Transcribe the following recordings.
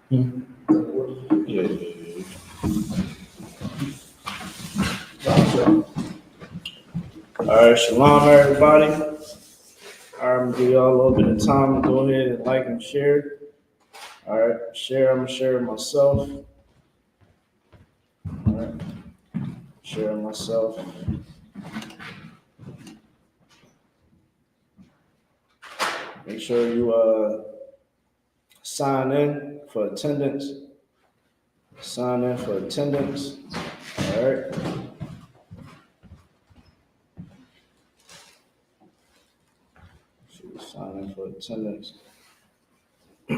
Hmm. Yeah. All right, shalom, everybody. I'm gonna give y'all a little bit of time to go ahead and like and share. All right, share. I'm gonna share myself. All right, share myself. Make sure you sign in for attendance. Sign in for attendance. All right. Should sign in for attendance. All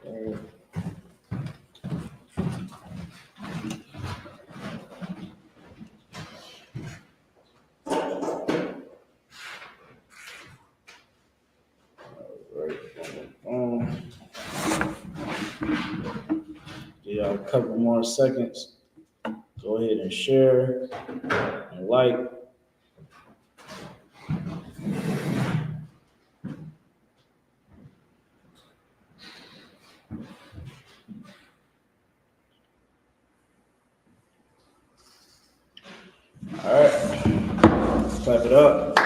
right. Give y'all a couple more seconds. Go ahead and share and like. All right. Clap it up.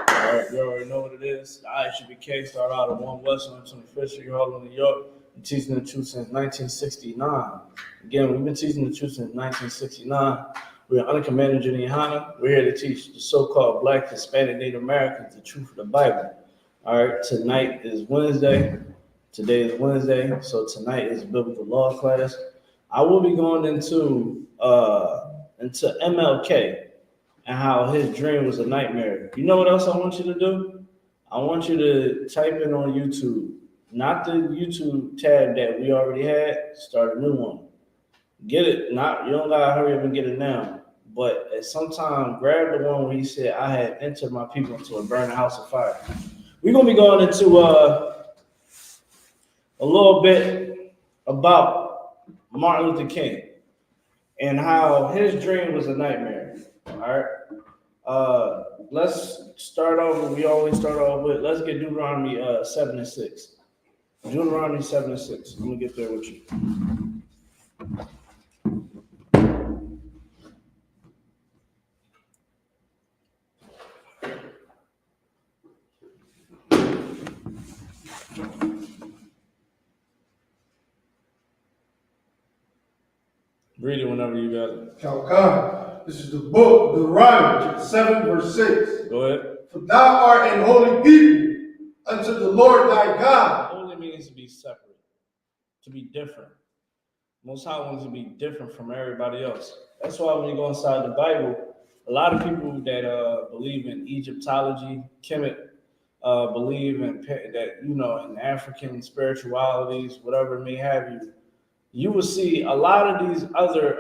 All right, you already know what it is. The I.S.U.P.K started out at 1 West on 25th Street, Harlem, New York. Been teaching the truth since 1969. Again, we've been teaching the truth since 1969. We're under Commander GEN.YAHANNA. We're here to teach the so-called Black, Hispanic, Native Americans the truth of the Bible. All right, tonight is Wednesday. Today is Wednesday, so tonight is Biblical Law Class. I will be going into MLK and how his dream was a nightmare. You know what else I want you to do? I want you to type in on YouTube, not the YouTube tab that we already had, start a new one. Get it, not you don't gotta hurry up and get it now. But at some time, grab the one where he said, I had entered my people into a burning house of fire. We're gonna be going into a little bit about Martin Luther King and how his dream was a nightmare. All right. Let's start off. We always start off with. Let's get Deuteronomy 7:6. Deuteronomy 7:6. I'm gonna get there with you. Read it whenever you got it. Calcon. This is the book of Deuteronomy 7 verse 6. Go ahead. For thou art an holy people unto the Lord thy God. Holy means to be separate, to be different. Most High wants to be different from everybody else. That's why when you go inside the Bible, a lot of people that believe in Egyptology, Kemet, believe in that, you know, in African spiritualities, whatever it may have you, you will see a lot of these other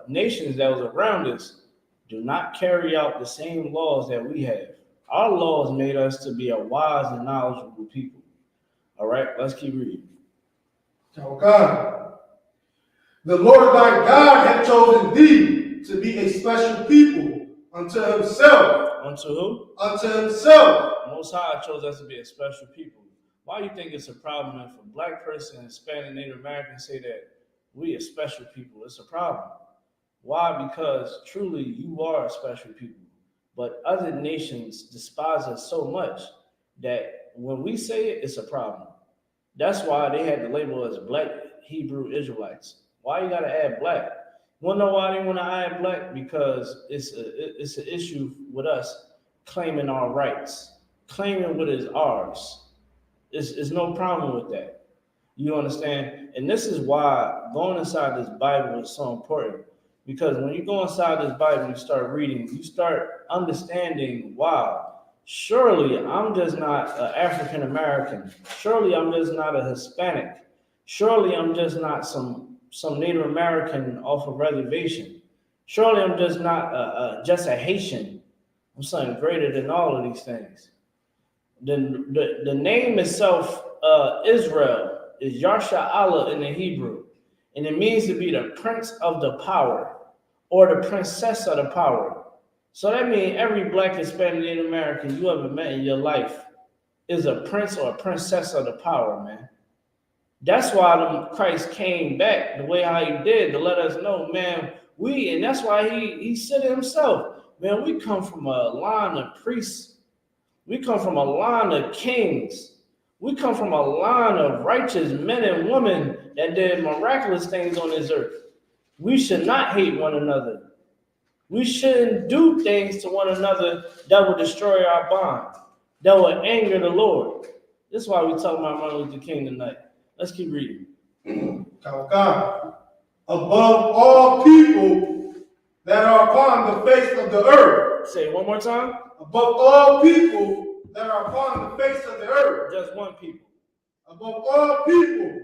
nations that was around us do not carry out the same laws that we have. Our laws made us to be a wise and knowledgeable people. All right, let's keep reading. Calcon. The Lord thy God hath chosen thee to be a special people unto himself. Unto who? Unto himself. Most High chose us to be a special people. Why do you think it's a problem if a black person, Hispanic, Native American say that we are special people? It's a problem. Why? Because truly you are a special people. But other nations despise us so much that when we say it, it's a problem. That's why they had to label us Black Hebrew Israelites. Why you gotta add black? Wanna know why they wanna add black? Because it's an issue with us claiming our rights, claiming what is ours. It's no problem with that. You understand? And this is why going inside this Bible is so important. Because when you go inside this Bible, you start reading, you start understanding, wow, surely I'm just not an African American. Surely I'm just not a Hispanic. Surely I'm just not some Native American off a reservation. Surely I'm just not just a Haitian. I'm something greater than all of these things. The name itself, Israel, is Yasha'Allah in the Hebrew, and it means to be the prince of the power or the princess of the power. So that means every black, Hispanic, Native American you ever met in your life is a prince or a princess of the power, man. That's why Christ came back the way how he did to let us know, man, and that's why he said it himself, man, we come from a line of priests. We come from a line of kings. We come from a line of righteous men and women that did miraculous things on this earth. We should not hate one another. We shouldn't do things to one another that will destroy our bond, that will anger the Lord. This is why we talk about Martin Luther King tonight. Let's keep reading. God. Above all people that are upon the face of the earth. Say it one more time. Above all people that are upon the face of the earth. Just one people. Above all people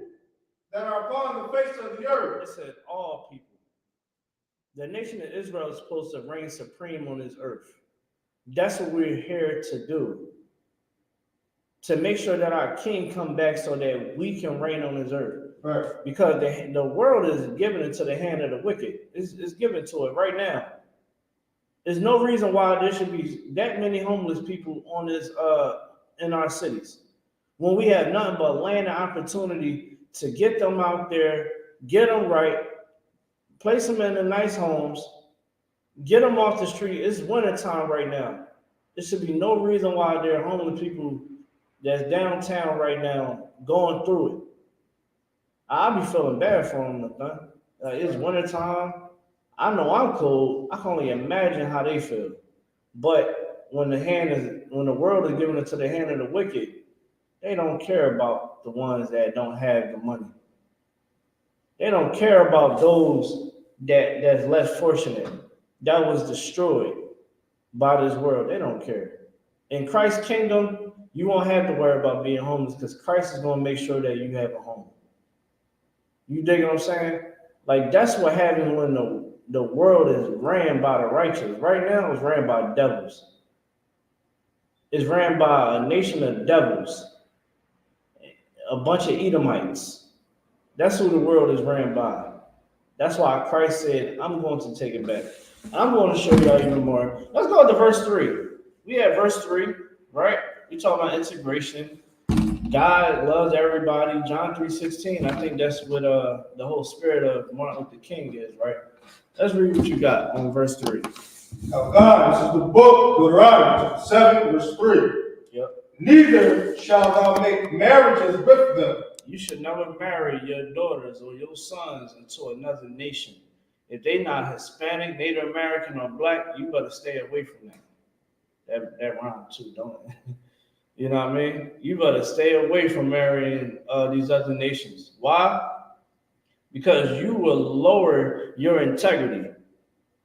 that are upon the face of the earth. It said all people. The nation of Israel is supposed to reign supreme on this earth. That's what we're here to do. To make sure that our king come back so that we can reign on this earth. Right. Because the world is given into the hand of the wicked. It's given to it right now. There's no reason why there should be that many homeless people on this in our cities. When we have nothing but land and opportunity to get them out there, get them right, place them in the nice homes, get them off the street. It's wintertime right now. There should be no reason why there are homeless people that's downtown right now going through it. I'll be feeling bad for them. It's wintertime. I know I'm cold. I can only imagine how they feel. But when the world is given into the hand of the wicked, they don't care about the ones that don't have the money. They don't care about those that's less fortunate, that was destroyed by this world. They don't care. In Christ's kingdom, you won't have to worry about being homeless because Christ is going to make sure that you have a home. You dig what I'm saying? Like, that's what happens when the world is ran by the righteous. Right now, it's ran by devils. It's ran by a nation of devils, a bunch of Edomites. That's who the world is ran by. That's why Christ said, I'm going to take it back. I'm going to show y'all even more. Let's go to verse 3. We have verse 3, right? We talk about integration. God loves everybody. John 3:16. I think that's what the whole spirit of Martin Luther King is, right? Let's read what you got on verse 3. Now, God, this is the book, Deuteronomy 7, verse 3. Yep. Neither shalt thou make marriages with them. You should never marry your daughters or your sons into another nation. If they're not Hispanic, Native American, or black, you better stay away from them. That rhymes too, don't it? You know what I mean? You better stay away from marrying these other nations. Why? Because you will lower your integrity.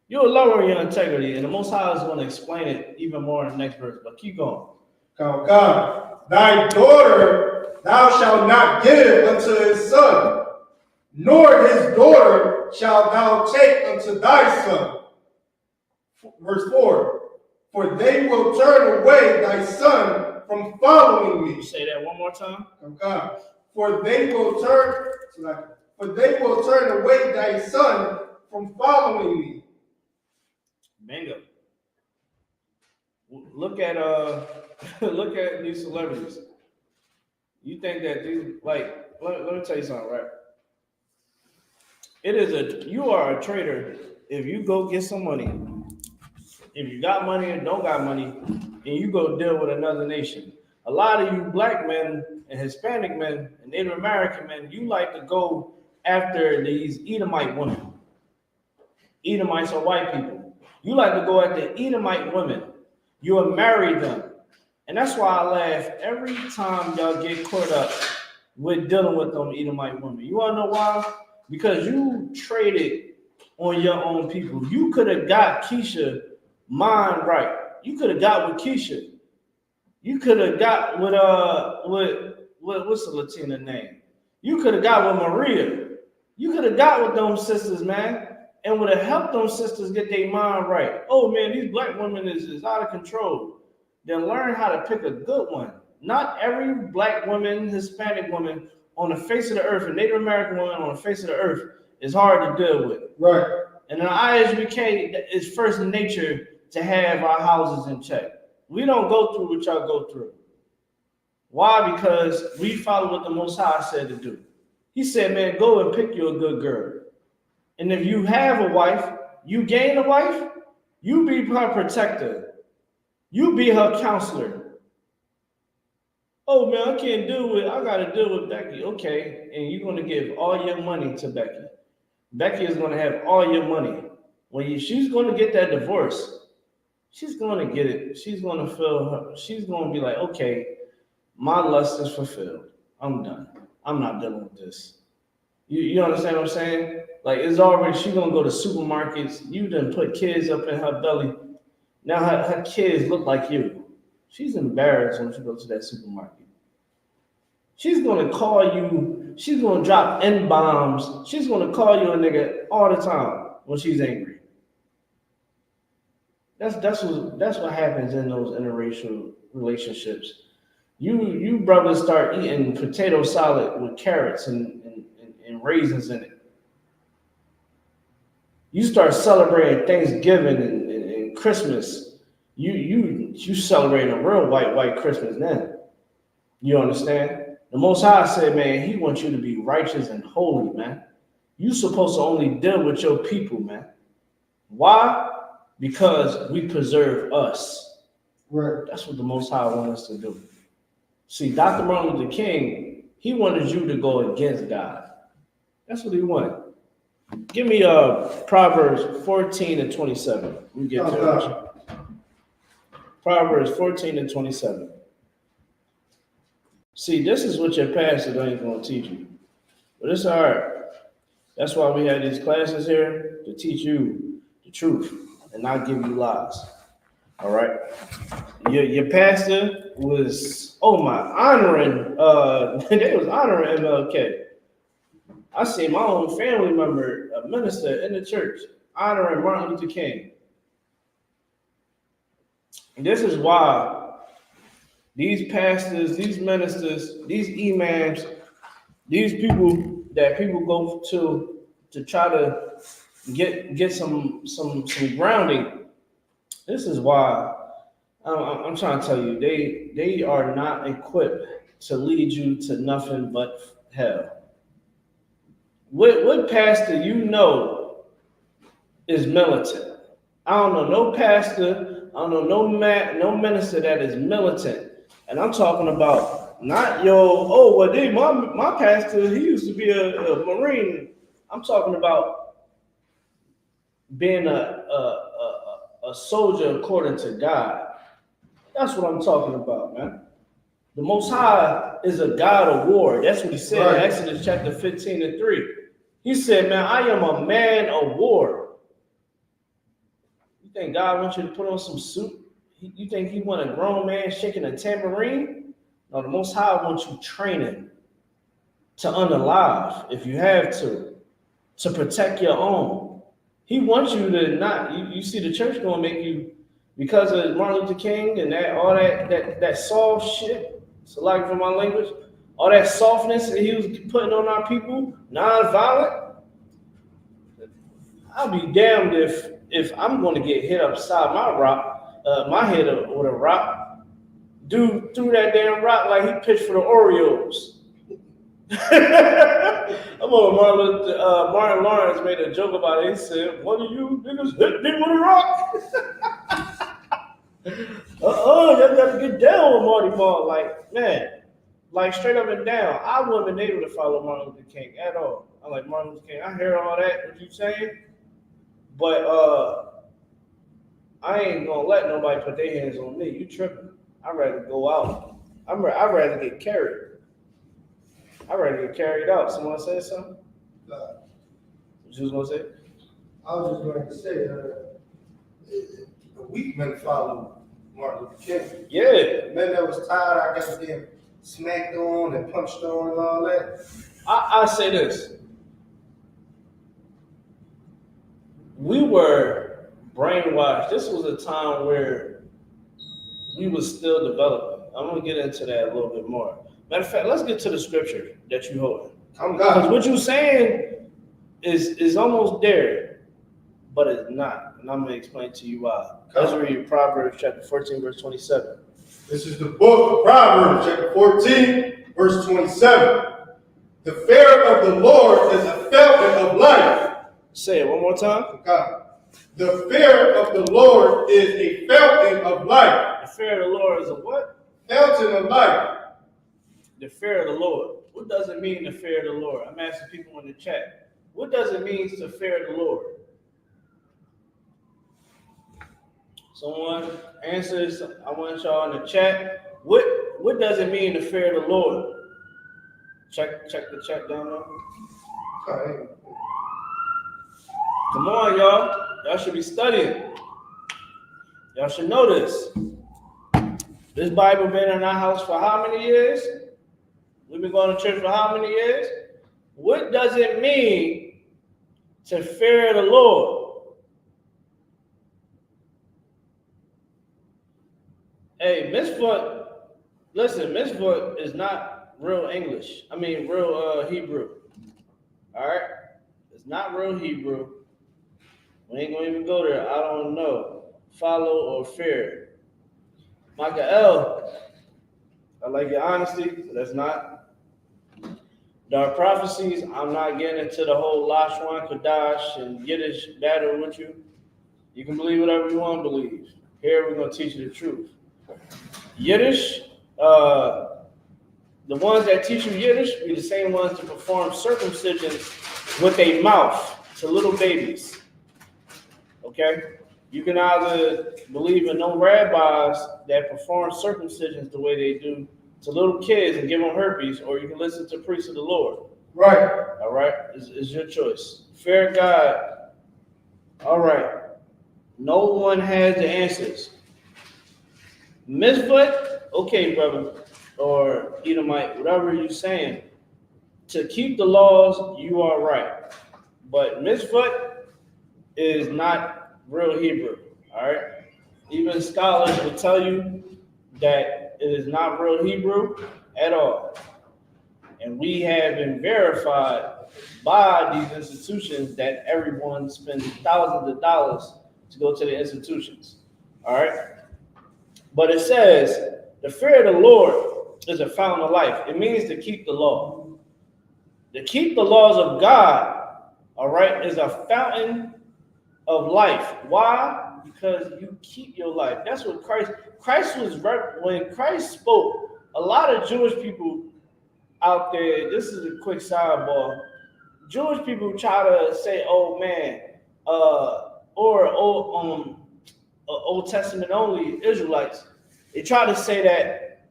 You will lower your integrity, and the Most High is going to explain it even more in the next verse. But keep going. God, thy daughter thou shalt not give unto his son, nor his daughter shalt thou take unto thy son. Verse 4. For they will turn away thy son from following me. Say that one more time. God. For they will turn away thy son from following me. Bingo. Look at look at these celebrities. You think that these, like, let me tell you something, right? You are a traitor if you go get some money. If you got money or don't got money, and you go deal with another nation. A lot of you black men and Hispanic men and Native American men, you like to go after these Edomite women. Edomites are white people. You like to go after Edomite women. You will marry them. And that's why I laugh every time y'all get caught up with dealing with them Edomite women. You want to know why? Because you traded on your own people. You could have got Keisha mind right. You could have got with Keisha. You could have got with what's the Latina name? You could have got with Maria. You could have got with them sisters, man, and would have helped them sisters get their mind right. Oh man, these black women is out of control. Then learn how to pick a good one. Not every black woman, Hispanic woman on the face of the earth, and Native American woman on the face of the earth is hard to deal with. Right. And an I.S.U.P.K is first nature to have our houses in check. We don't go through what y'all go through. Why? Because we follow what the Most High said to do. He said, man, go and pick you a good girl. And if you have a wife, you gain a wife, you be her protector. You be her counselor. Oh man, I can't deal with, I gotta deal with Becky. Okay, and you're gonna give all your money to Becky. Becky is gonna have all your money. She's gonna get that divorce, she's gonna get it. She's gonna feel her, she's gonna be like, okay, my lust is fulfilled. I'm done. I'm not dealing with this. You understand what I'm saying? Like it's already, she's gonna go to supermarkets. You done put kids up in her belly. Now her kids look like you. She's embarrassed when she goes to that supermarket. She's gonna call you, she's gonna drop N-bombs. She's gonna call you a nigga all the time when she's angry. That's what happens in those interracial relationships. You brothers start eating potato salad with carrots and raisins in it. You start celebrating Thanksgiving and Christmas. You celebrating a real white Christmas now. You understand? The Most High said, man, he wants you to be righteous and holy, man. You supposed to only deal with your people, man. Why? Because we preserve us. Right. That's what the Most High wants us to do. See, Dr. Martin Luther King, he wanted you to go against God. That's what he wanted. Give me Proverbs 14 and 27. We get to it. Proverbs 14 and 27. See, this is what your pastor ain't going to teach you. But it's all right. That's why we have these classes here, to teach you the truth and not give you lies. All right? Your pastor was, honoring, they was honoring MLK. I see my own family member, a minister in the church, honoring Martin Luther King. And this is why these pastors, these ministers, these imams, these people that people go to try to get some grounding. This is why I'm trying to tell you, they are not equipped to lead you to nothing but hell. What pastor you know is militant? I don't know no pastor. I don't know no minister that is militant. And I'm talking about not my pastor, he used to be a Marine. I'm talking about being a soldier according to God. That's what I'm talking about, man. The Most High is a God of war. That's what he said in Exodus chapter 15 and 3. He said, man, I am a man of war. You think God wants you to put on some suit? You think he want a grown man shaking a tambourine? No, the Most High wants you training to unalive, if you have to protect your own. He wants you to not, you see the church gonna make you, because of Martin Luther King and all that soft shit, so like for my language, all that softness that he was putting on our people, non-violent. I'll be damned if I'm going to get hit upside my head with a rock. Dude threw that damn rock like he pitched for the Orioles. I'm on Martin Lawrence made a joke about it. He said, "One of you niggas hit me with a rock." Y'all gotta get down with Marty Martin. Like, man, like straight up and down. I wouldn't have been able to follow Martin Luther King at all. I'm like, Martin Luther King, I hear all that, what you saying, but I ain't gonna let nobody put their hands on me. You tripping. I'd rather go out. I'd rather get carried. I'd rather get carried out. Someone say something? What you was gonna say? I was just going to say, the weak men follow Martin Luther King. Yeah. The men that was tired, I guess, getting smacked on and punched on and all that. I say this. We were brainwashed. This was a time where we were still developing. I'm going to get into that a little bit more. Matter of fact, let's get to the scripture that you hold. I'm Because God. what you're saying is almost there. but it's not. And I'm going to explain to you why. Let's read Proverbs chapter 14, verse 27. This is the book of Proverbs, chapter 14, verse 27. The fear of the Lord is a fountain of life. Say it one more time. Okay. The fear of the Lord is a fountain of life. The fear of the Lord is a what? Fountain of life. The fear of the Lord. What does it mean, the fear of the Lord? I'm asking people in the chat. What does it mean to fear the Lord? Someone answers. I want y'all in the chat. What does it mean to fear the Lord? Check the chat down there. Okay. Come on, y'all. Y'all should be studying. Y'all should know this. This Bible been in our house for how many years? We've been going to church for how many years? What does it mean to fear the Lord? Hey, Miss Foot, listen, Miss Foot is not real English. I mean, real Hebrew. All right? It's not real Hebrew. We ain't gonna even go there. I don't know. Follow or fear. Michael, I like your honesty, but that's not. Dark prophecies, I'm not getting into the whole Lashwan Kodash and Yiddish battle with you. You can believe whatever you want to believe. Here we're gonna teach you the truth. Yiddish, the ones that teach you Yiddish be the same ones to perform circumcision with a mouth to little babies. Okay? You can either believe in no rabbis that perform circumcisions the way they do to little kids and give them herpes, or you can listen to priests of the Lord. Right. All right? It's your choice. Fear God. All right. No one has the answers. Mitzvah, okay, brother, or Edomite, whatever you're saying, to keep the laws, you are right. But mitzvah is not real Hebrew, all right? Even scholars will tell you that it is not real Hebrew at all. And we have been verified by these institutions that everyone spends thousands of dollars to go to the institutions, all right? But it says, the fear of the Lord is a fountain of life. It means to keep the law. To keep the laws of God, all right, is a fountain of life. Why? Because you keep your life. That's what Christ was, when Christ spoke, a lot of Jewish people out there, this is a quick sidebar, Jewish people try to say, oh man, Old Testament only Israelites, they try to say that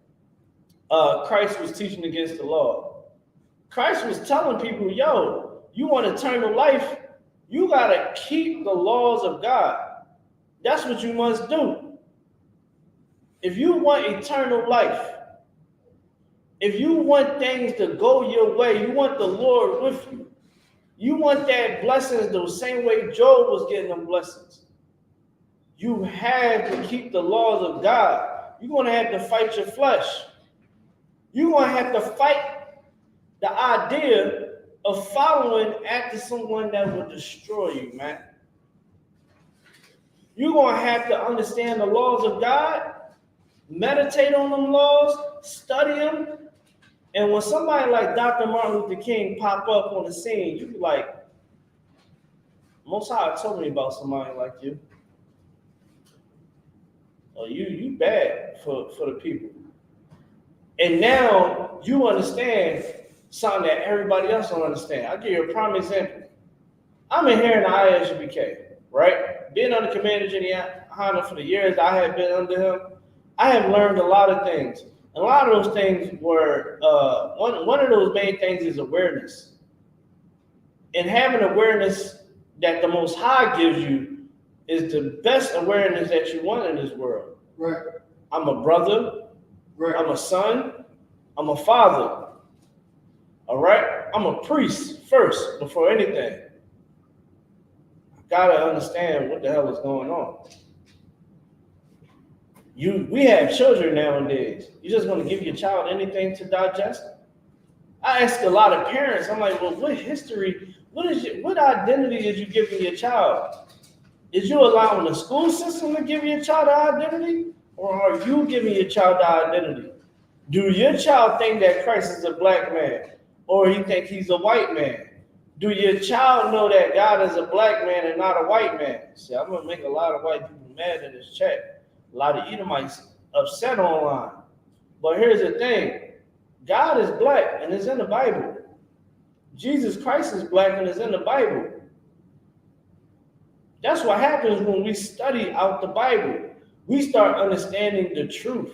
Christ was teaching against the law. Christ was telling people, yo, you want eternal life, you got to keep the laws of God. That's what you must do. If you want eternal life, if you want things to go your way, you want the Lord with you, you want that blessings the same way Job was getting them blessings, you have to keep the laws of God. You're going to have to fight your flesh. You're going to have to fight the idea of following after someone that will destroy you, man. You're going to have to understand the laws of God, meditate on them laws, study them. And when somebody like Dr. Martin Luther King pop up on the scene, you be like, Most High told me about somebody like you. Oh, you bad for the people. And now you understand something that everybody else don't understand. I'll give you a prime example. I'm in here in the I.S.U.P.K, right? Being under Commander GEN.YAHANNA for the years I have been under him, I have learned a lot of things. And a lot of those things were, one of those main things is awareness. And having awareness that the Most High gives you is the best awareness that you want in this world. Right. I'm a brother. Right. I'm a son. I'm a father. All right? I'm a priest first, before anything. I gotta understand what the hell is going on. We have children nowadays. You just want to give your child anything to digest? I ask a lot of parents, I'm like, well, what history, what identity is you giving your child? Is you allowing the school system to give your child an identity? Or are you giving your child an identity? Do your child think that Christ is a black man? Or he think he's a white man? Do your child know that God is a black man and not a white man? See, I'm going to make a lot of white people mad in this chat. A lot of Edomites upset online. But here's the thing. God is black and it's in the Bible. Jesus Christ is black and it's in the Bible. That's what happens when we study out the Bible. We start understanding the truth.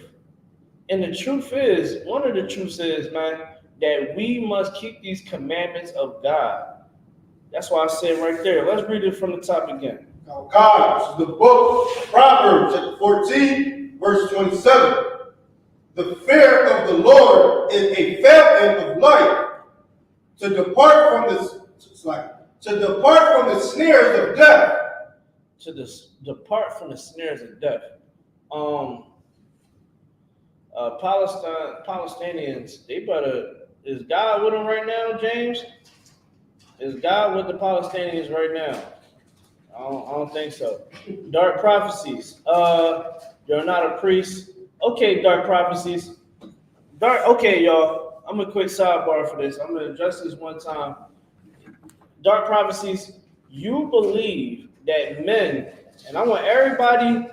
And the truth is, one of the truths is, man, that we must keep these commandments of God. That's why I said right there. Let's read it from the top again. Now, God, this is the book of Proverbs, chapter 14, verse 27. The fear of the Lord is a fountain of life. To depart from the snares of death. Depart from the snares of death. Palestinians, they better. Is God with them right now, James? Is God with the Palestinians right now? I don't think so. Dark prophecies. You're not a priest. Okay, dark prophecies. Okay, y'all. I'm a quick sidebar for this. I'm gonna address this one time. Dark prophecies. You believe that men, and I want everybody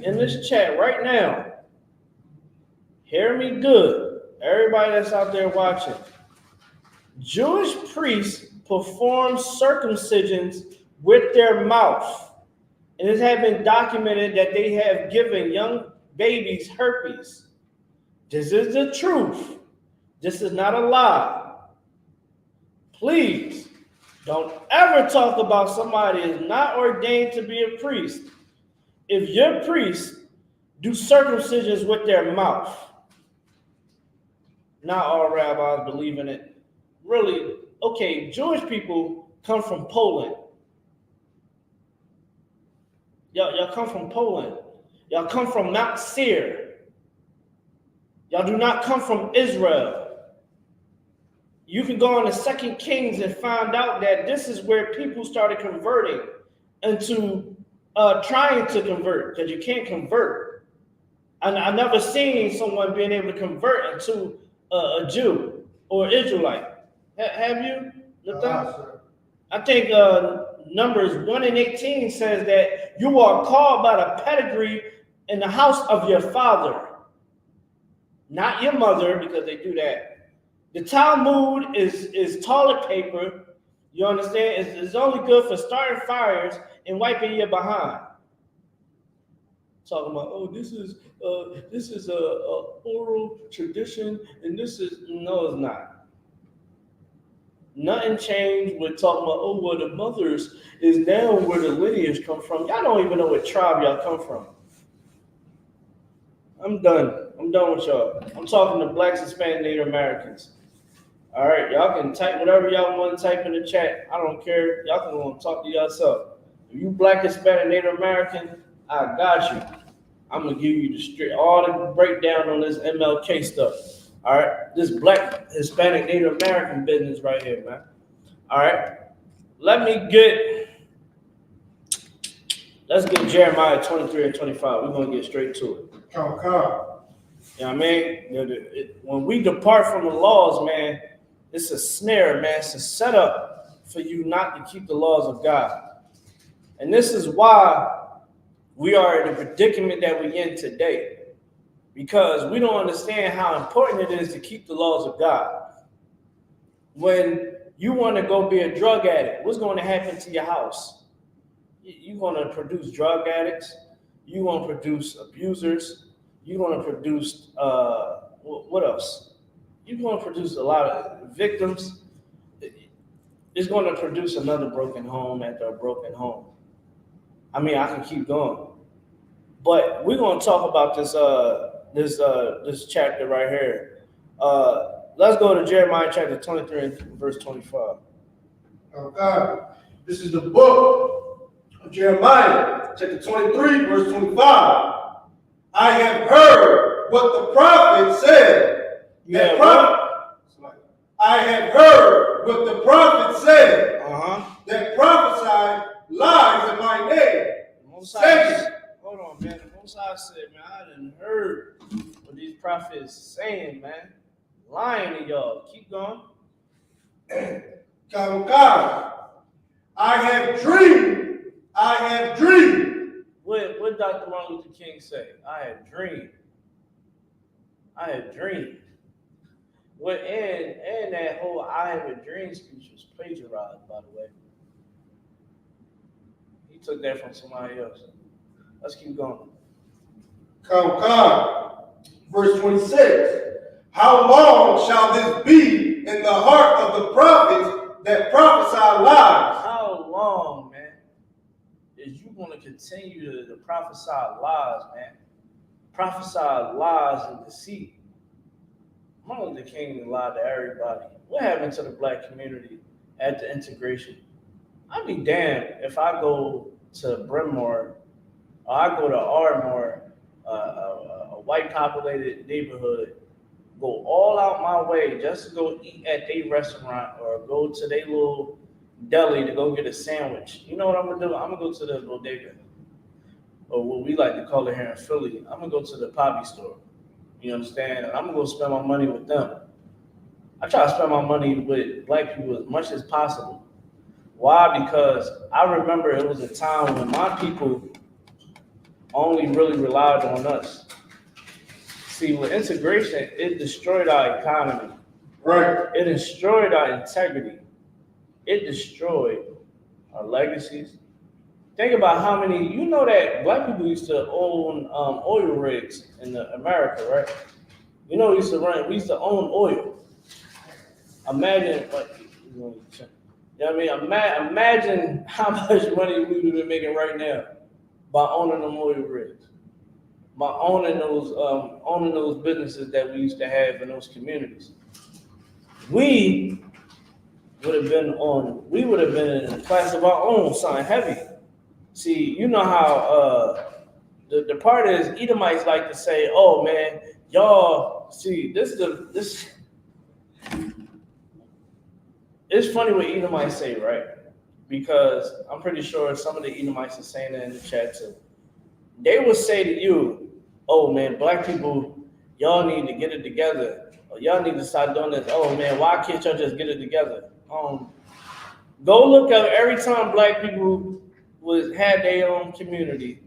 in this chat right now, hear me good. Everybody that's out there watching. Jewish priests perform circumcisions with their mouth. And it has been documented that they have given young babies herpes. This is the truth. This is not a lie. Please don't ever talk about somebody who is not ordained to be a priest. If your priests do circumcisions with their mouth, not all rabbis believe in it. Really, okay, Jewish people come from Poland. Y'all come from Poland. Y'all come from Mount Seir. Y'all do not come from Israel. You can go on the 2 Kings and find out that this is where people started converting into trying to convert, because you can't convert. I never seen someone being able to convert into a Jew or Israelite. Have you? I think Numbers 1:18 says that you are called by the pedigree in the house of your father, not your mother, because they do that. The Talmud is toilet paper. You understand? It's only good for starting fires and wiping your behind. Talking about, oh, this is a oral tradition, and this is no, it's not. Nothing changed with talking about, oh, well, the mothers is now where the lineage come from. Y'all don't even know what tribe y'all come from. I'm done. I'm done with y'all. I'm talking to blacks, Hispanic, Native Americans. All right, y'all can type whatever y'all want to type in the chat. I don't care. Y'all can go and talk to yourself. If you black, Hispanic, Native American, I got you. I'm gonna give you the straight, all the breakdown on this MLK stuff. All right, this black, Hispanic, Native American business right here, man. All right, let's get Jeremiah 23 and 25. We're gonna get straight to it. Okay. You know what I mean? When we depart from the laws, man, it's a snare, man. It's a setup for you not to keep the laws of God. And this is why we are in the predicament that we're in today, because we don't understand how important it is to keep the laws of God. When you want to go be a drug addict, what's going to happen to your house? You're going to produce drug addicts. You're going to produce abusers. You're going to produce, what else? You're going to produce a lot of victims. It's going to produce another broken home after a broken home. I mean, I can keep going. But we're going to talk about this chapter right here. Let's go to Jeremiah chapter 23 and verse 25. Okay. This is the book of Jeremiah, chapter 23, verse 25. I have heard what the prophet said. I have heard what the prophet said. That prophesied lies in my name. Most Saying, High, hold on, man. The Most High said, man, I done heard what these prophets saying, man. Lying to y'all. Keep going. Kaukar, I have dreamed. I have dreamed. What Dr. Martin Luther King say? I had dreamed. I had dreamed. What and that whole I have a dream speech was plagiarized, by the way. He took that from somebody else. Let's keep going. Kaukar, verse 26. How long shall this be in the heart of the prophets that prophesy lies? How long, man, is you going to continue to prophesy lies, man? Prophesy lies and deceit. Martin Luther King lied to everybody. What happened to the black community at the integration? I'd be damned if I go to Bryn Mawr or I go to Ardmore, a white populated neighborhood, go all out my way just to go eat at their restaurant or go to their little deli to go get a sandwich. You know what I'm gonna do? I'm gonna go to the bodega, or what we like to call it here in Philly. I'm gonna go to the poppy store. You understand? And I'm gonna go spend my money with them. I try to spend my money with black people as much as possible. Why? Because I remember it was a time when my people only really relied on us. See, with integration, it destroyed our economy. Right. It destroyed our integrity. It destroyed our legacies. Think about how many, you know that black people used to own oil rigs in America, right? You know, we used to own oil. Imagine, you know what I mean? Imagine how much money we would be making right now by owning them oil rigs, by owning those businesses that we used to have in those communities. We would have been in a class of our own, something heavy. See, you know how the part is Edomites like to say, "Oh man, y'all see this." It's funny what Edomites say, right? Because I'm pretty sure some of the Edomites are saying that in the chat too. They will say to you, "Oh man, black people, y'all need to get it together. Or y'all need to start doing this. Oh man, why can't y'all just get it together?" Go look up every time black people had their own community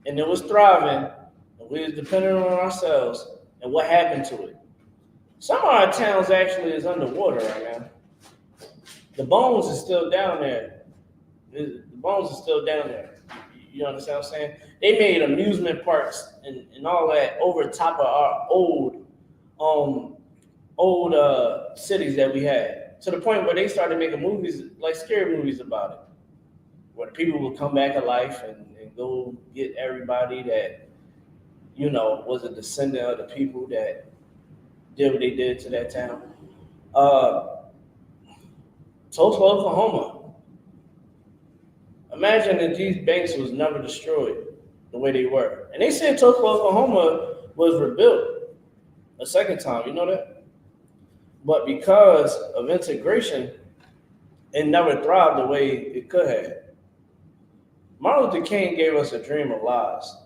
and it was thriving and we was dependent on ourselves and what happened to it. Some of our towns actually is underwater right now. The bones is still down there. The bones is still down there. You understand what I'm saying? They made amusement parks and all that over top of our old cities that we had, to the point where they started making movies, like scary movies about it, where the people would come back to life and go get everybody that, you know, was a descendant of the people that did what they did to that town. Tulsa, Oklahoma. Imagine that these banks was never destroyed the way they were. And they said Tulsa, Oklahoma was rebuilt a second time, you know that? But because of integration, it never thrived the way it could have. Martin Luther King gave us a dream of lies.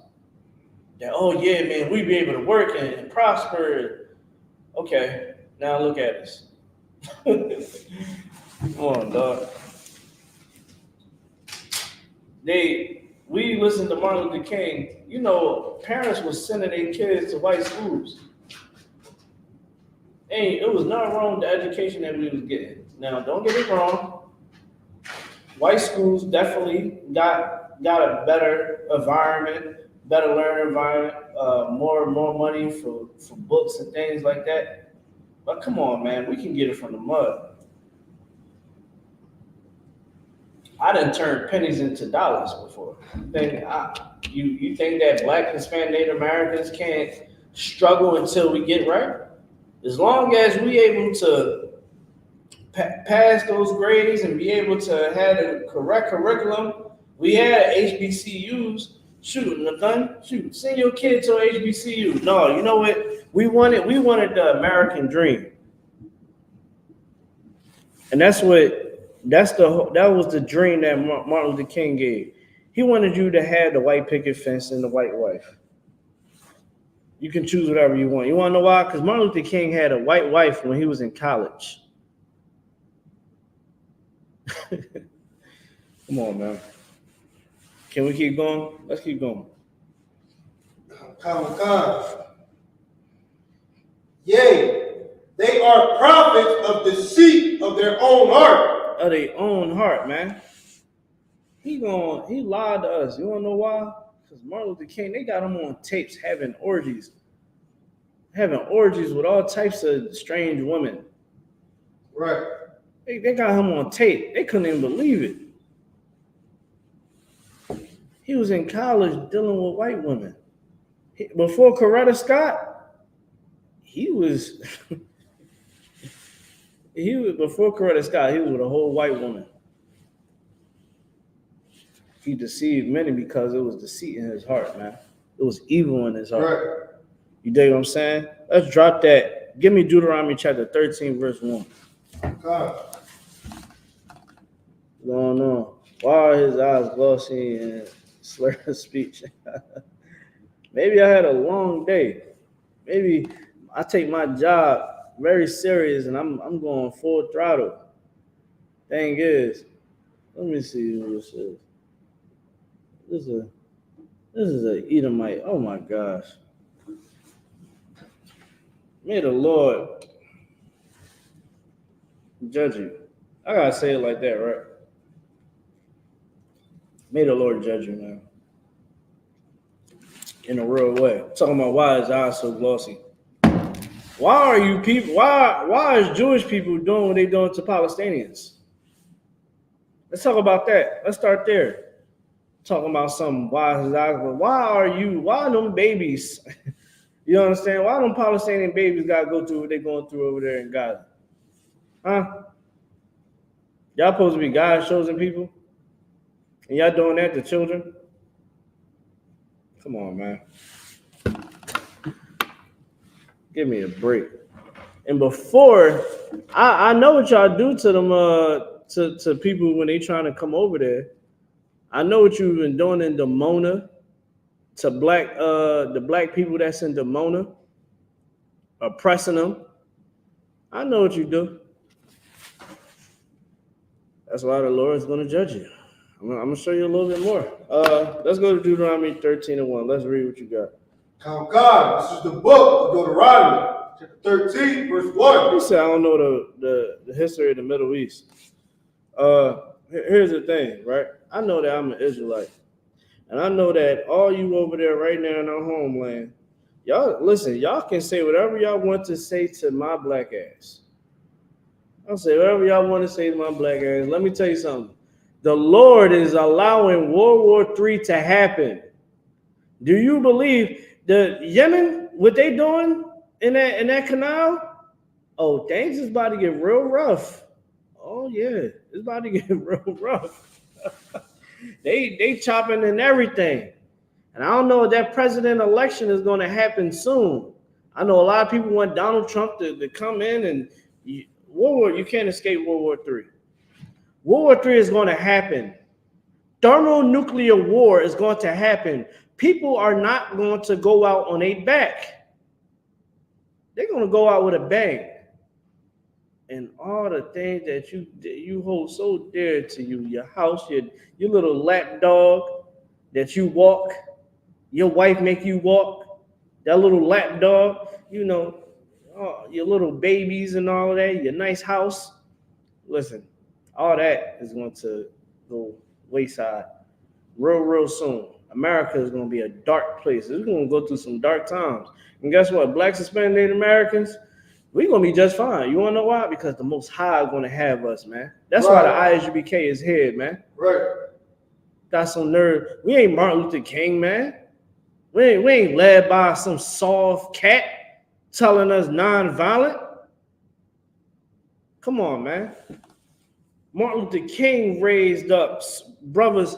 That, oh yeah, man, we'd be able to work and prosper. Okay, now look at us. Come on, dog. We listened to Martin Luther King. You know, parents were sending their kids to white schools. Hey, it was not wrong with the education that we was getting. Now, don't get it wrong. White schools definitely got a better environment, better learning environment, more money for books and things like that. But come on, man, we can get it from the mud. I done turned pennies into dollars before. You think that Black, Hispanic, Native Americans can't struggle until we get right? As long as we able to pass those grades and be able to have the correct curriculum, we had HBCUs. Shoot, send your kid to HBCU. No, you know what? We wanted the American dream. And that's what That was the dream that Martin Luther King gave. He wanted you to have the white picket fence and the white wife. You can choose whatever you want. You want to know why? Because Martin Luther King had a white wife when he was in college. Come on, man. Can we keep going? Let's keep going. Yea, they are prophets of deceit of their own heart. Of their own heart, man. He lied to us. You wanna know why? Because Martin Luther King, they got him on tapes having orgies with all types of strange women. Right. They got him on tape. They couldn't even believe it. He was in college dealing with white women. Before Coretta Scott, he was before Coretta Scott, he was with a whole white woman. He deceived many because it was deceit in his heart, man. It was evil in his heart. Right. You dig what I'm saying? Let's drop that. Give me Deuteronomy chapter 13, verse 1. God. Going on. Why are his eyes glossy and slur of speech? Maybe I had a long day. Maybe I take my job very serious and I'm going full throttle. Thing is, let me see who this is. This is a Edomite. Oh my gosh. May the Lord judge you. I gotta say it like that, right? May the Lord judge you, man. In a real way. I'm talking about why his eyes so glossy. Why are you people? Why is Jewish people doing what they doing to Palestinians? Let's talk about that. Let's start there. Talking about something. Why his eyes? Why them babies? You understand? Why them Palestinian babies gotta go through what they're going through over there in Gaza? Huh? Y'all supposed to be God's chosen people? And y'all doing that to children? Come on, man. Give me a break. And before, I know what y'all do to them, to people when they trying to come over there. I know what you've been doing in Dimona to the black people that's in Dimona, oppressing them. I know what you do. That's why the Lord is going to judge you. I'm going to show you a little bit more. Let's go to Deuteronomy 13 and 1. Let's read what you got. God, this is the book of Deuteronomy, chapter 13, verse 1. He said, I don't know the history of the Middle East. Here's the thing, right? I know that I'm an Israelite. And I know that all you over there right now in our homeland, y'all, listen, y'all can say whatever y'all want to say to my black ass. I'll say whatever y'all want to say to my black ass. Let me tell you something. The Lord is allowing World War III to happen. Do you believe the Yemen, what they doing in that canal? Oh, things is about to get real rough. Oh yeah, it's about to get real rough. They chopping and everything. And I don't know if that president election is going to happen soon. I know a lot of people want Donald Trump to come in and you can't escape World War III. World War III is going to happen. Thermonuclear war is going to happen. People are not going to go out on a back. They're going to go out with a bang. And all the things that you hold so dear to you, your house, your little lap dog that you walk, your wife make you walk, that little lap dog, your little babies and all that, your nice house. Listen, all that is going to go wayside real soon. America is going to be a dark place. It's going to go through some dark times. And guess what? Blacks, Hispanic, Native Americans, we're going to be just fine. You want to know why? Because the Most High is going to have us, man. That's right. Why the I.S.U.P.K is here, man. Right. Got some nerve. We ain't Martin Luther King, man. We ain't led by some soft cat telling us non-violent. Come on, man. Martin Luther King raised up brothers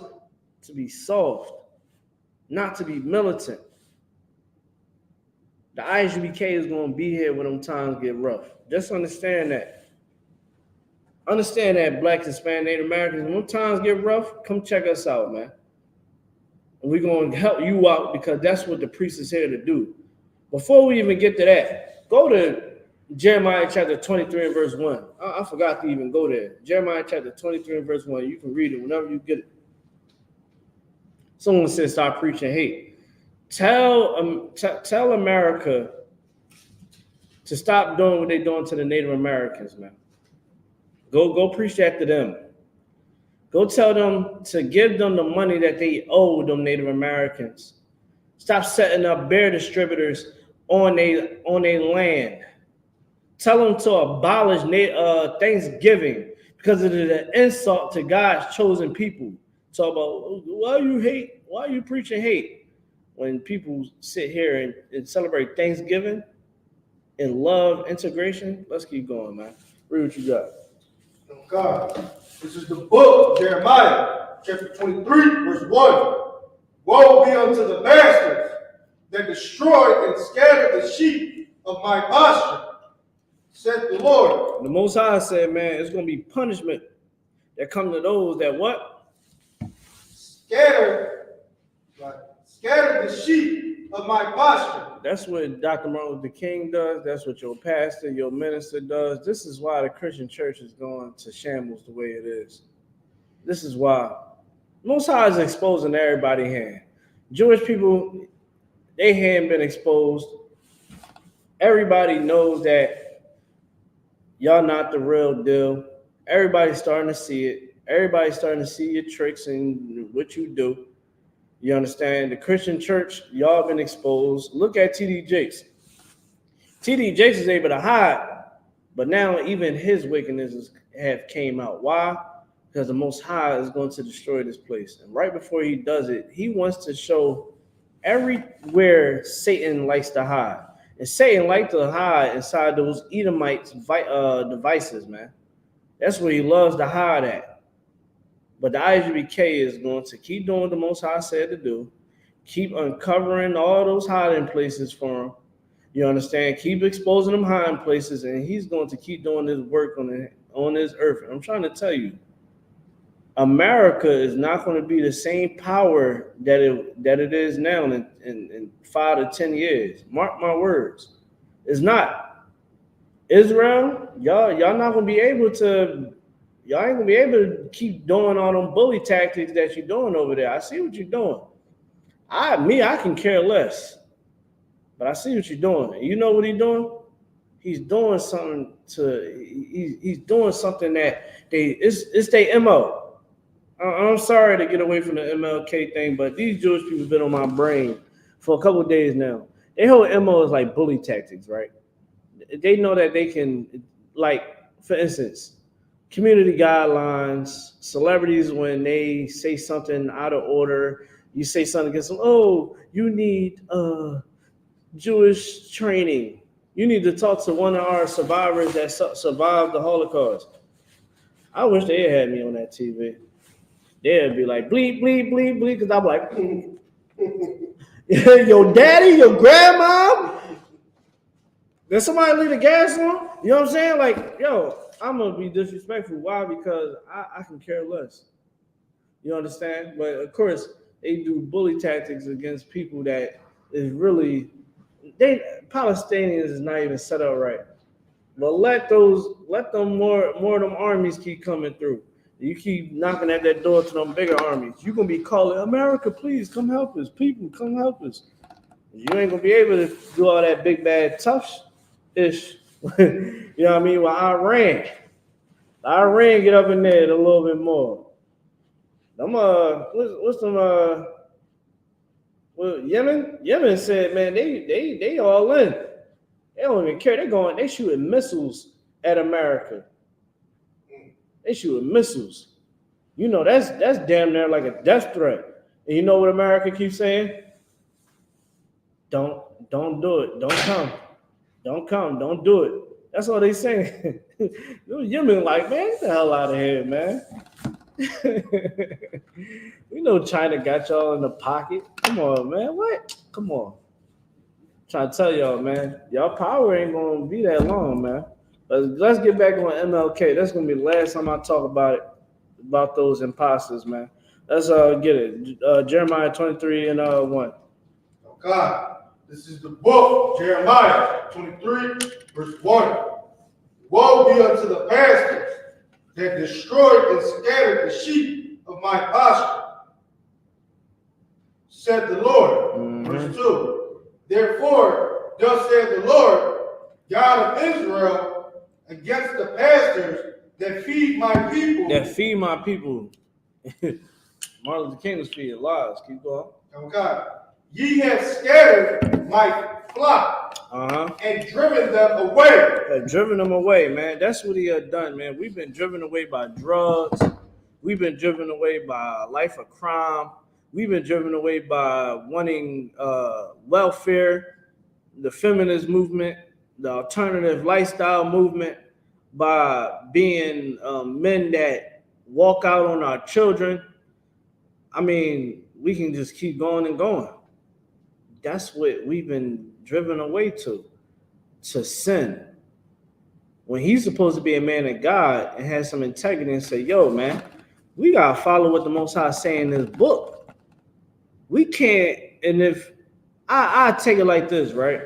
to be soft, not to be militant. The I.S.U.P.K is going to be here when them times get rough. Just understand that. Understand that Black, Hispanic, Native Americans, when times get rough, come check us out, man. And we're going to help you out because that's what the priest is here to do. Before we even get to that, go to Jeremiah chapter 23 and verse 1. I forgot to even go there. Jeremiah chapter 23 and verse 1. You can read it whenever you get it. Someone said, stop preaching hate. Tell America to stop doing what they're doing to the Native Americans, man. Go preach that to them. Go tell them to give them the money that they owe them Native Americans. Stop setting up bear distributors on their land. Tell them to abolish Thanksgiving because it is an insult to God's chosen people. Talk about why you hate, why you preaching hate when people sit here and celebrate Thanksgiving and love integration. Let's keep going, man. Read what you got. God, this is the book of Jeremiah, chapter 23, verse 1. Woe be unto the bastards that destroyed and scattered the sheep of my pasture, said the Lord. The Most High said, man, it's going to be punishment that come to those that what? Scattered the sheep of my pasture. That's what Dr. Martin Luther King does. That's what your pastor, your minister does. This is why the Christian church is going to shambles the way it is. This is why. Most High is exposing everybody's hand. Jewish people, their hand been exposed. Everybody knows that y'all not the real deal. Everybody's starting to see it. Everybody's starting to see your tricks and what you do. You understand? The Christian church, y'all been exposed. Look at T.D. Jakes. T.D. Jakes is able to hide, but now even his wickednesses have came out. Why? Because the Most High is going to destroy this place. And right before he does it, he wants to show everywhere Satan likes to hide. And Satan likes to hide inside those Edomites devices, man. That's where he loves to hide at. But the I.S.U.P.K is going to keep doing what the Most High said to do. Keep uncovering all those hiding places for him. You understand? Keep exposing them hiding places, and he's going to keep doing this work on this earth. And I'm trying to tell you, America is not going to be the same power that it is now in 5 to 10 years. Mark my words. It's not. Israel, y'all not going to be able to. Y'all ain't gonna be able to keep doing all them bully tactics that you're doing over there. I see what you're doing. I can care less, but I see what you're doing. And you know what he's doing? He's doing something he's doing something that it's their MO. I'm sorry to get away from the MLK thing, but these Jewish people have been on my brain for a couple of days now. Their whole MO is like bully tactics, right? They know that they can, like, for instance, community guidelines, celebrities, when they say something out of order, you say something against them, oh, you need Jewish training. You need to talk to one of our survivors that survived the Holocaust. I wish they had me on that TV. They'd be like, bleep, bleep, bleep, bleep, because I'm like, your daddy, your grandma, did somebody leave the gas on? You know what I'm saying? Like, yo, I'm gonna be disrespectful. Why? Because I can care less. You understand? But of course, they do bully tactics against people that is really Palestinians is not even set up right. But let them more of them armies keep coming through. You keep knocking at that door to them bigger armies. You're gonna be calling America, please come help us. People, come help us. You ain't gonna be able to do all that big bad tough-ish. You know what I mean? Well, Iran get up in there a little bit more. Them what's them well, Yemen said, man, they all in. They don't even care. They shooting missiles at America. They shooting missiles. You know, that's damn near like a death threat. And you know what America keeps saying? Don't do it. Don't come. Don't come. Don't do it. That's all they saying. Yemen like, man, get the hell out of here, man. We know China got y'all in the pocket. Come on, man. What? Come on. I'm trying to tell y'all, man. Y'all power ain't gonna be that long, man. But let's get back on MLK. That's gonna be the last time I talk about it, about those imposters, man. Let's get it. Jeremiah 23 and 1. Oh God, this is the book, Jeremiah 23, verse 1. Woe be unto the pastors that destroyed and scattered the sheep of my pasture, said the Lord. Verse 2. Therefore, thus saith the Lord, God of Israel, against the pastors that feed my people. That feed my people. Martin Luther King was feeding lies. Keep going. Oh God. Ye have scattered my flock and driven them away. Have driven them away, man. That's what he had done, man. We've been driven away by drugs. We've been driven away by a life of crime. We've been driven away by wanting welfare, the feminist movement, the alternative lifestyle movement, by being men that walk out on our children. I mean, we can just keep going and going. That's what we've been driven away to sin. When he's supposed to be a man of God and have some integrity and say, yo, man, we got to follow what the Most High is saying in this book. We can't, and if I take it like this, right?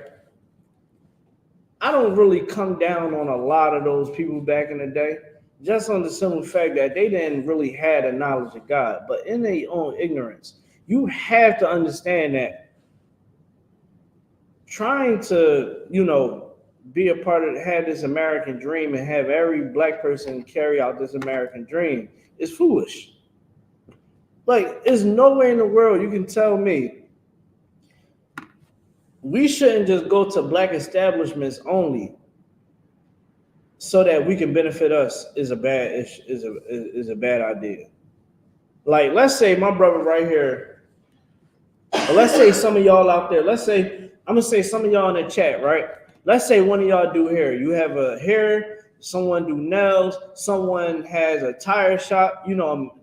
I don't really come down on a lot of those people back in the day, just on the simple fact that they didn't really have the knowledge of God. But in their own ignorance, you have to understand that trying to, be a part of, have this American dream and have every black person carry out this American dream is foolish. Like, there's no way in the world you can tell me we shouldn't just go to black establishments only so that we can benefit us is a bad idea. Like, let's say my brother right here, or let's say some of y'all out there, I'm gonna say some of y'all in the chat, right? Let's say one of y'all do hair. You have a hair, someone do nails, someone has a tire shop,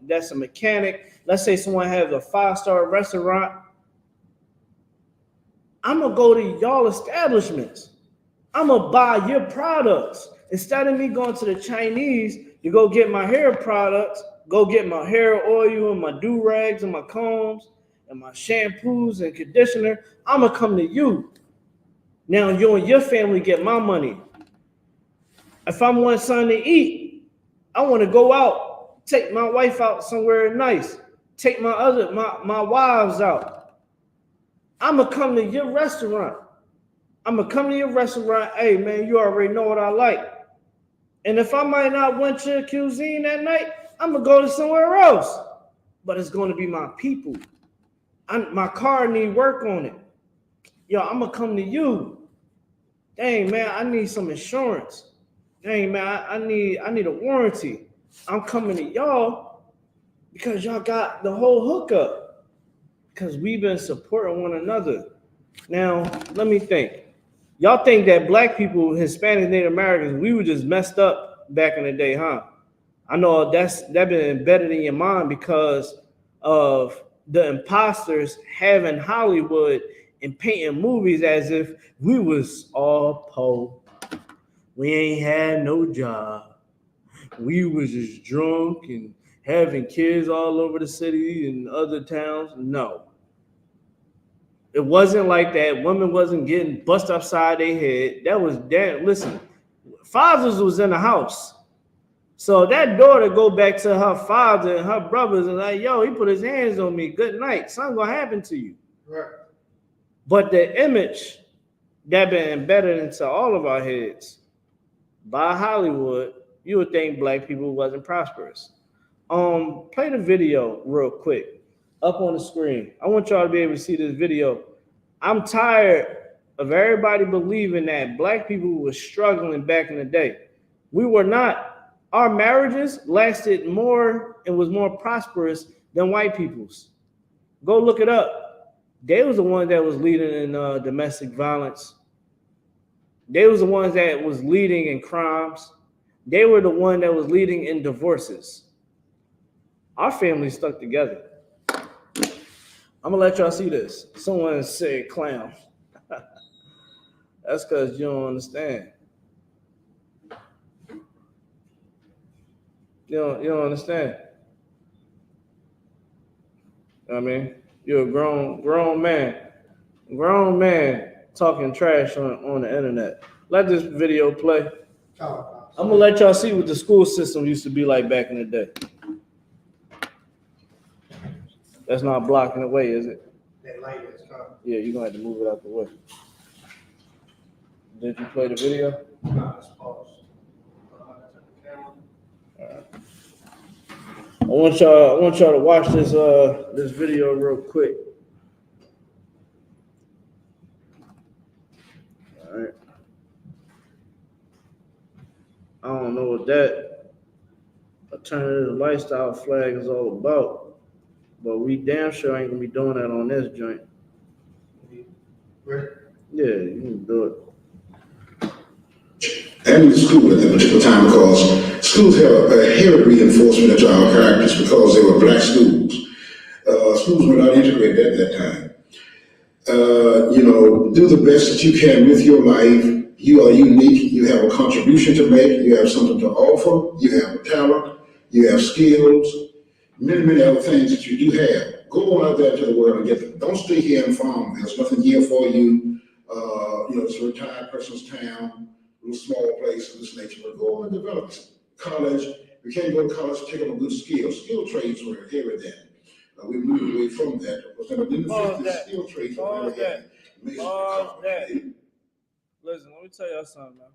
that's a mechanic. Let's say someone has a 5-star restaurant. I'm gonna go to y'all establishments. I'm gonna buy your products. Instead of me going to the Chinese to go get my hair products, go get my hair oil and my do-rags and my combs and my shampoos and conditioner, I'm gonna come to you. Now you and your family get my money. If I want something to eat, I want to go out, take my wife out somewhere nice, take my wives out. I'm gonna come to your restaurant. Hey man, you already know what I like. And if I might not want your cuisine that night, I'm gonna go to somewhere else. But it's gonna be my people. My car need work on it. Yo, I'm gonna come to you. Dang man, I need some insurance. Dang man, I need a warranty. I'm coming to y'all because y'all got the whole hookup. Because we've been supporting one another. Now, let me think. Y'all think that black people, Hispanic, Native Americans, we were just messed up back in the day, huh? I know that been embedded in your mind because of the imposters having Hollywood and painting movies as if we was all poor. We ain't had no job. We was just drunk and having kids all over the city and other towns. No. It wasn't like that. Women wasn't getting bust upside their head. Listen, fathers was in the house. So that daughter go back to her father and her brothers and like, yo, he put his hands on me. Good night. Something gonna happen to you. Right. But the image that been embedded into all of our heads by Hollywood, you would think black people wasn't prosperous. Play the video real quick up on the screen. I want y'all to be able to see this video. I'm tired of everybody believing that black people were struggling back in the day. We were not. Our marriages lasted more and was more prosperous than white people's. Go look it up. They was the ones that was leading in domestic violence. They was the ones that was leading in crimes. They were the one that was leading in divorces. Our family stuck together. I'm gonna let y'all see this. Someone said clown. That's because you don't understand. You don't understand. I mean, you're a grown man talking trash on the internet. Let this video play. I'm gonna let y'all see what the school system used to be like back in the day. That's not blocking the way, is it? That light is coming. Yeah, you're gonna have to move it out the way. Did you play the video? No, it's paused. I want y'all to watch this video real quick. All right. I don't know what that alternative lifestyle flag is all about, but we damn sure ain't gonna be doing that on this joint. Ready? Yeah, you can do it. And in school at that particular time, because schools have a heavy reinforcement of child characters because they were black schools. Schools were not integrated at that time. Do the best that you can with your life. You are unique. You have a contribution to make. You have something to offer. You have talent. You have skills. Many other things that you do have. Go out there to the world and get them. Don't stay here in farm. There's nothing here for you. It's a retired person's town, a little small place of this nature. But go and develop it. College. You can't go to college to take up a good skill. Skill trades were heavy then. We moved away from that because in the 50s, skill trades were very heavy. Listen, let me tell y'all something, man.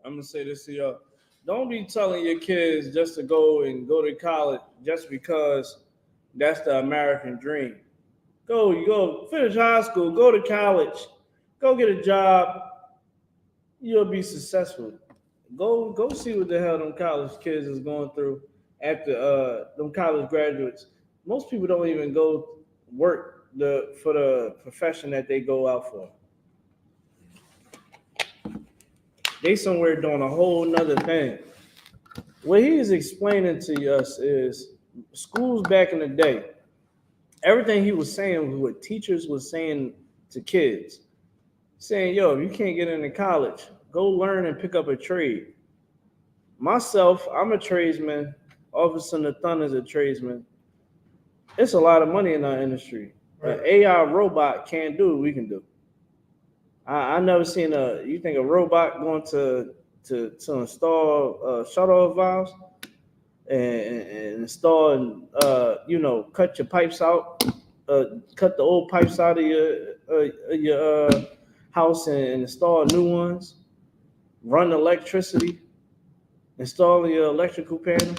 I'm gonna say this to y'all. Don't be telling your kids just to go to college just because that's the American dream. You go finish high school, go to college, go get a job. You'll be successful. Go see what the hell them college kids is going through after them college graduates. Most people don't even go work for the profession that they go out for. They somewhere doing a whole nother thing. What he is explaining to us is schools back in the day. Everything he was saying was what teachers was saying to kids. Saying, yo, if you can't get into college, go learn and pick up a trade. Myself, I'm a tradesman. Officer in the Thunder is a tradesman. It's a lot of money in our industry. Right. An AI robot can't do what we can do. I never seen you think a robot going to install shut-off valves and install and cut your pipes out, cut the old pipes out of your house and install new ones, run electricity, install your electrical panel.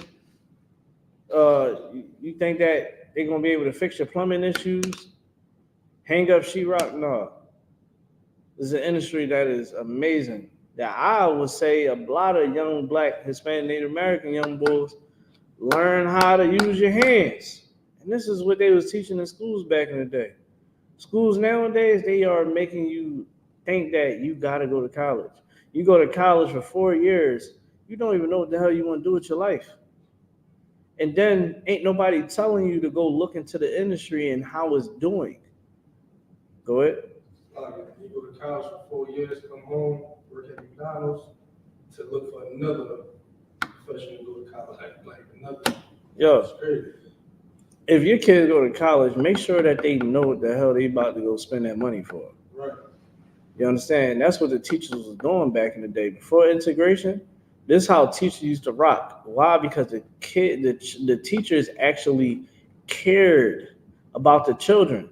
You think that they're gonna be able to fix your plumbing issues? Hang up sheetrock? No. This is an industry that is amazing. That I would say a lot of young Black, Hispanic, Native American young boys learn how to use your hands. And this is what they was teaching in schools back in the day. Schools nowadays, they are making you think that you got to go to college. You go to college for 4 years, you don't even know what the hell you want to do with your life. And then ain't nobody telling you to go look into the industry and how it's doing. Go ahead. You go to college for 4 years, come home, work at McDonald's to look for another profession to go to college, like another. Yo, if your kids go to college, make sure that they know what the hell they about to go spend that money for. Right. You understand? That's what the teachers was doing back in the day. Before integration, this is how teachers used to rock. Why? Because the teachers actually cared about the children.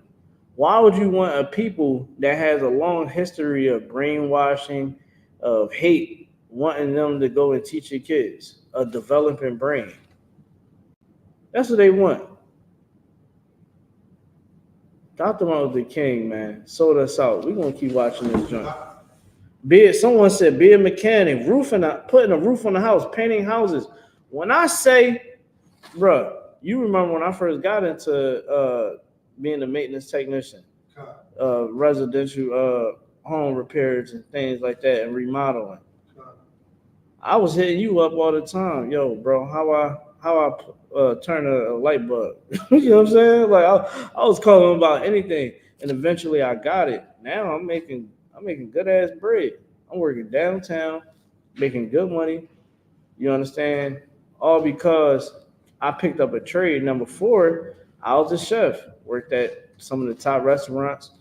Why would you want a people that has a long history of brainwashing, of hate, wanting them to go and teach your kids a developing brain? That's what they want. Dr. Martin Luther King, man, sold us out. We're gonna keep watching this joint. Someone said, be a mechanic, putting a roof on the house, painting houses. When I say, bruh, you remember when I first got into being a maintenance technician, residential home repairs and things like that, and remodeling. I was hitting you up all the time, yo, bro. How I turn a light bulb. You know what I'm saying? Like I was calling about anything, and eventually I got it. Now I'm making good ass bread. I'm working downtown, making good money. You understand? all because I picked up a trade. Number four, I was a chef, worked at some of the top restaurants,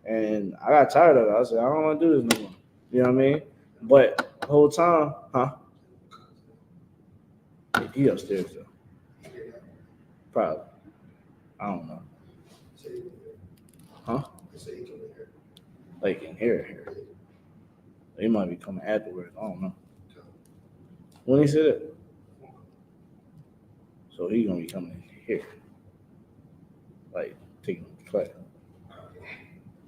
and I got tired of it. I said, I don't want to do this no more. You know what I mean? But the whole time, he upstairs though. Probably. I don't know. Huh? Like in here. They might be coming afterwards. I don't know. When he said it. So he gonna be coming in here. Like taking the class.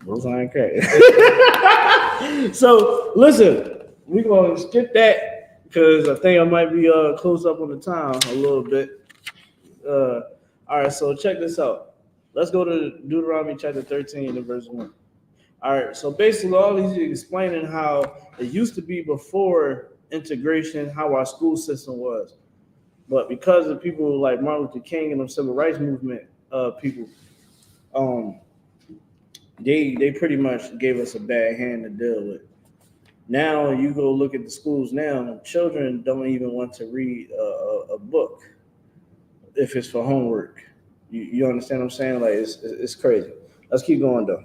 Those ain't crazy. So listen, we gonna skip that because I think I might be close up on the time a little bit. All right, so check this out. Let's go to Deuteronomy chapter 13 and verse 1. All right, so basically all he's explaining how it used to be before integration, how our school system was. But because of people like Martin Luther King and the civil rights movement people, they pretty much gave us a bad hand to deal with. Now you go look at the schools now, children don't even want to read a book if it's for homework. You understand what I'm saying? Like it's crazy. Let's keep going though.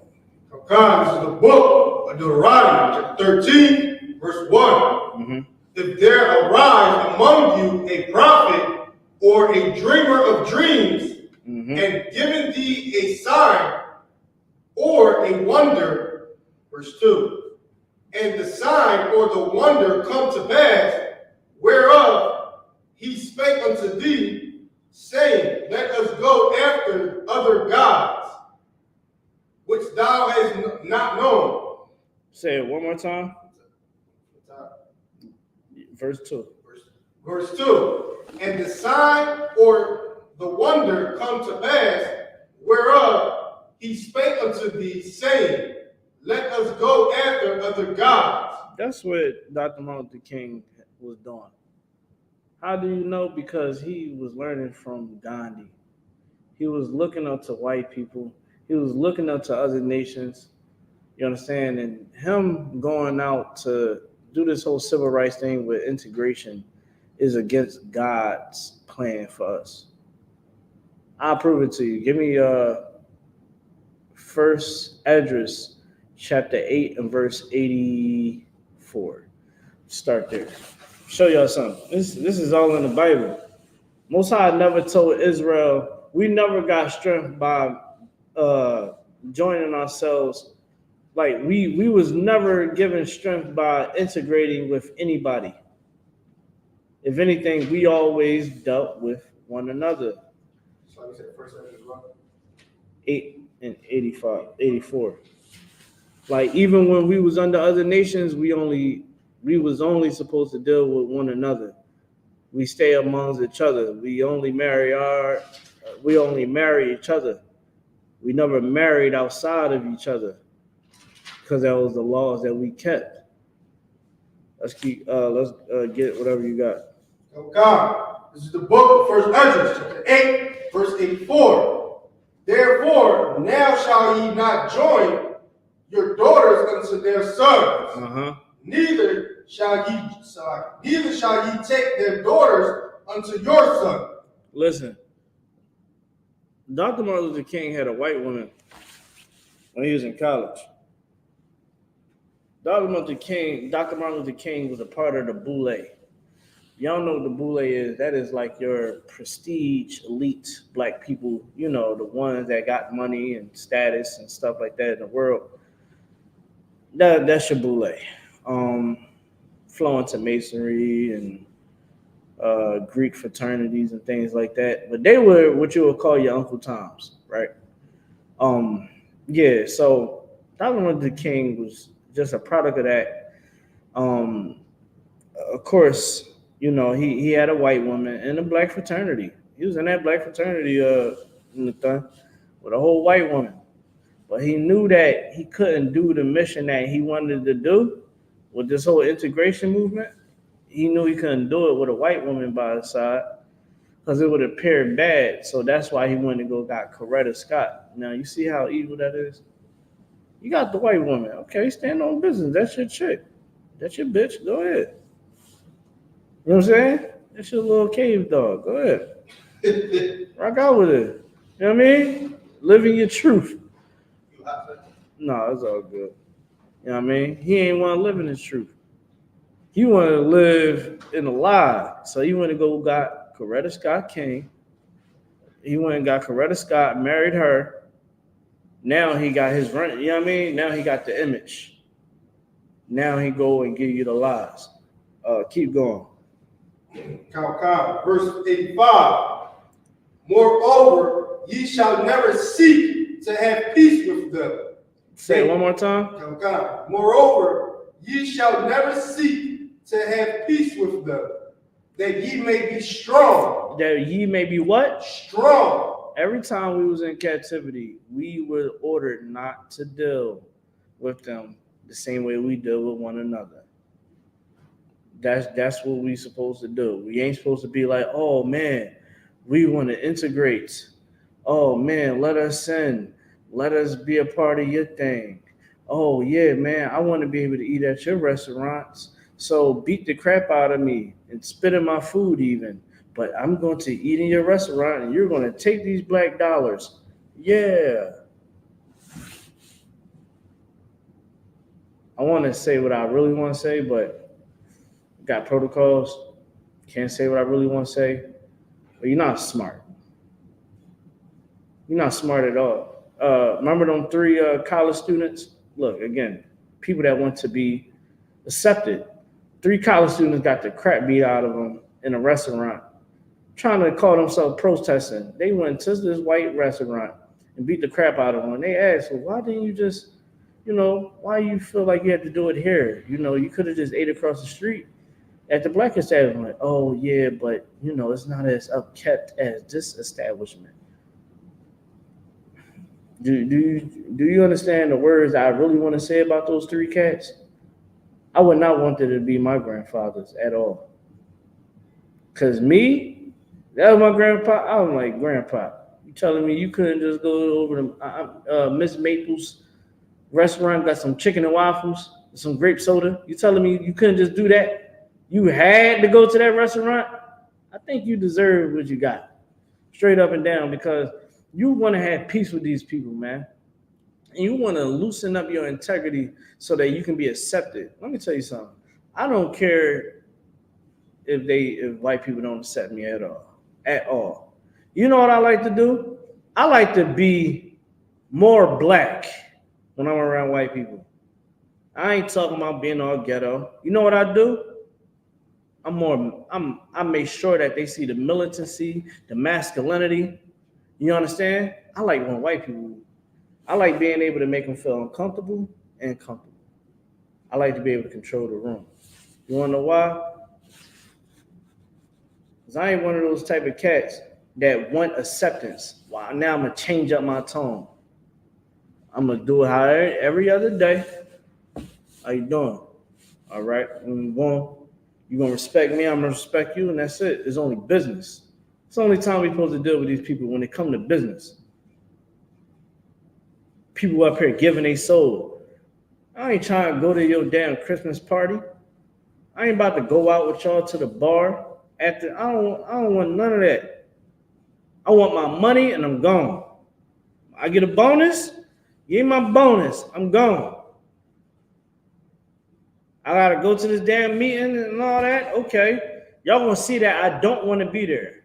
God, this is the book of Deuteronomy, chapter 13, verse 1. Mm-hmm. If there arise among you a prophet or a dreamer of dreams, and given thee a sign or a wonder, verse 2, and the sign or the wonder come to pass, whereof he spake unto thee, saying, let us go after other gods, which thou hast not known. Say it one more time. Verse 2. Verse 2. And the sign or the wonder come to pass, whereof he spake unto thee, saying, let us go after other gods. That's what Dr. Martin Luther King was doing. How do you know? Because he was learning from Gandhi. He was looking up to white people. He was looking up to other nations. You understand? And him going out to do this whole civil rights thing with integration is against God's plan for us. I'll prove it to you. Give me First Esdras chapter 8 and verse 84. Start there. Show y'all something. This is all in the Bible. Most High never told Israel, we never got strength by joining ourselves. Like we was never given strength by integrating with anybody. If anything, we always dealt with one another. So you said first Esdras 8 and 85, 84. Like even when we was under other nations, we was only supposed to deal with one another. We stay amongst each other. We only marry each other. We never married outside of each other because that was the laws that we kept. Let's get whatever you got. Oh God, this is the book of First Esdras, chapter 8, verse 84. Therefore, now shall ye not join your daughters unto their sons, neither shall ye take their daughters unto your son. Listen, Dr. Martin Luther King had a white woman when he was in college. Dr. Martin Luther King was a part of the Boule. Y'all know what the Boule is. That is like your prestige, elite black people, you know, the ones that got money and status and stuff like that in the world. That's your Boule. Flowing to Masonry and Greek fraternities and things like that. But they were what you would call your Uncle Toms, right? Yeah, so Dr. Martin Luther King was just a product of that. Of course, you know, he had a white woman in a black fraternity. He was in that black fraternity with a whole white woman. But he knew that he couldn't do the mission that he wanted to do with this whole integration movement. He knew he couldn't do it with a white woman by his side because it would appear bad. So that's why he went to go got Coretta Scott. Now, you see how evil that is? You got the white woman. Okay, stand on business. That's your chick. That's your bitch. Go ahead. You know what I'm saying? That's your little cave dog. Go ahead. Rock out with it. You know what I mean? Living your truth. No, it's all good. You know what I mean? He ain't want to live in his truth. He wanted to live in a lie. So he went to go got Coretta Scott King. He went and got Coretta Scott, married her. Now he got his rent. You know what I mean? Now he got the image. Now he go and give you the lies. Keep going. Verse 85. Moreover, ye shall never seek to have peace with them. Say it one more time. Moreover, ye shall never seek to have peace with them, that ye may be strong. That ye may be what? Strong. Every time we was in captivity, we were ordered not to deal with them the same way we deal with one another. That's what we supposed to do. We ain't supposed to be like, oh man, we want to integrate. Oh man, let us sin. Let us be a part of your thing. Oh yeah, man, I want to be able to eat at your restaurants. So beat the crap out of me and spit in my food even. But I'm going to eat in your restaurant and you're going to take these black dollars. Yeah. I want to say what I really want to say, but got protocols. Can't say what I really want to say. But you're not smart. You're not smart at all. Remember them 3 college students? Look, again, people that want to be accepted. 3 college students got the crap beat out of them in a restaurant, trying to call themselves protesting. They went to this white restaurant and beat the crap out of them. And they asked, well, why didn't you just, why you feel like you had to do it here? You could have just ate across the street at the black establishment. Oh, yeah, but, it's not as upkept as this establishment. Do you understand the words I really want to say about those 3 cats? I would not want them to be my grandfathers at all. Because me, that was my grandpa. I'm like, Grandpa, you telling me you couldn't just go over to Miss Maple's restaurant, got some chicken and waffles, some grape soda? You telling me you couldn't just do that? You had to go to that restaurant? I think you deserve what you got. Straight up and down, because you want to have peace with these people, man. And you want to loosen up your integrity so that you can be accepted. Let me tell you something. I don't care if white people don't accept me at all. You know what I like to do? I like to be more black when I'm around white people. I ain't talking about being all ghetto. You know what I do? I make sure that they see the militancy, the masculinity. You understand? I like when white people, I like being able to make them feel uncomfortable and comfortable. I like to be able to control the room. You want to know why? Because I ain't one of those type of cats that want acceptance. Wow, now I'm going to change up my tone. I'm going to do it every other day. How you doing? All right. You're going to respect me, I'm going to respect you, and that's it. It's only business. It's the only time we're supposed to deal with these people when they come to business. People up here giving their soul. I ain't trying to go to your damn Christmas party. I ain't about to go out with y'all to the bar. I don't want none of that. I want my money and I'm gone. I get a bonus, give me my bonus, I'm gone. I gotta go to this damn meeting and all that. Okay, y'all gonna see that I don't want to be there.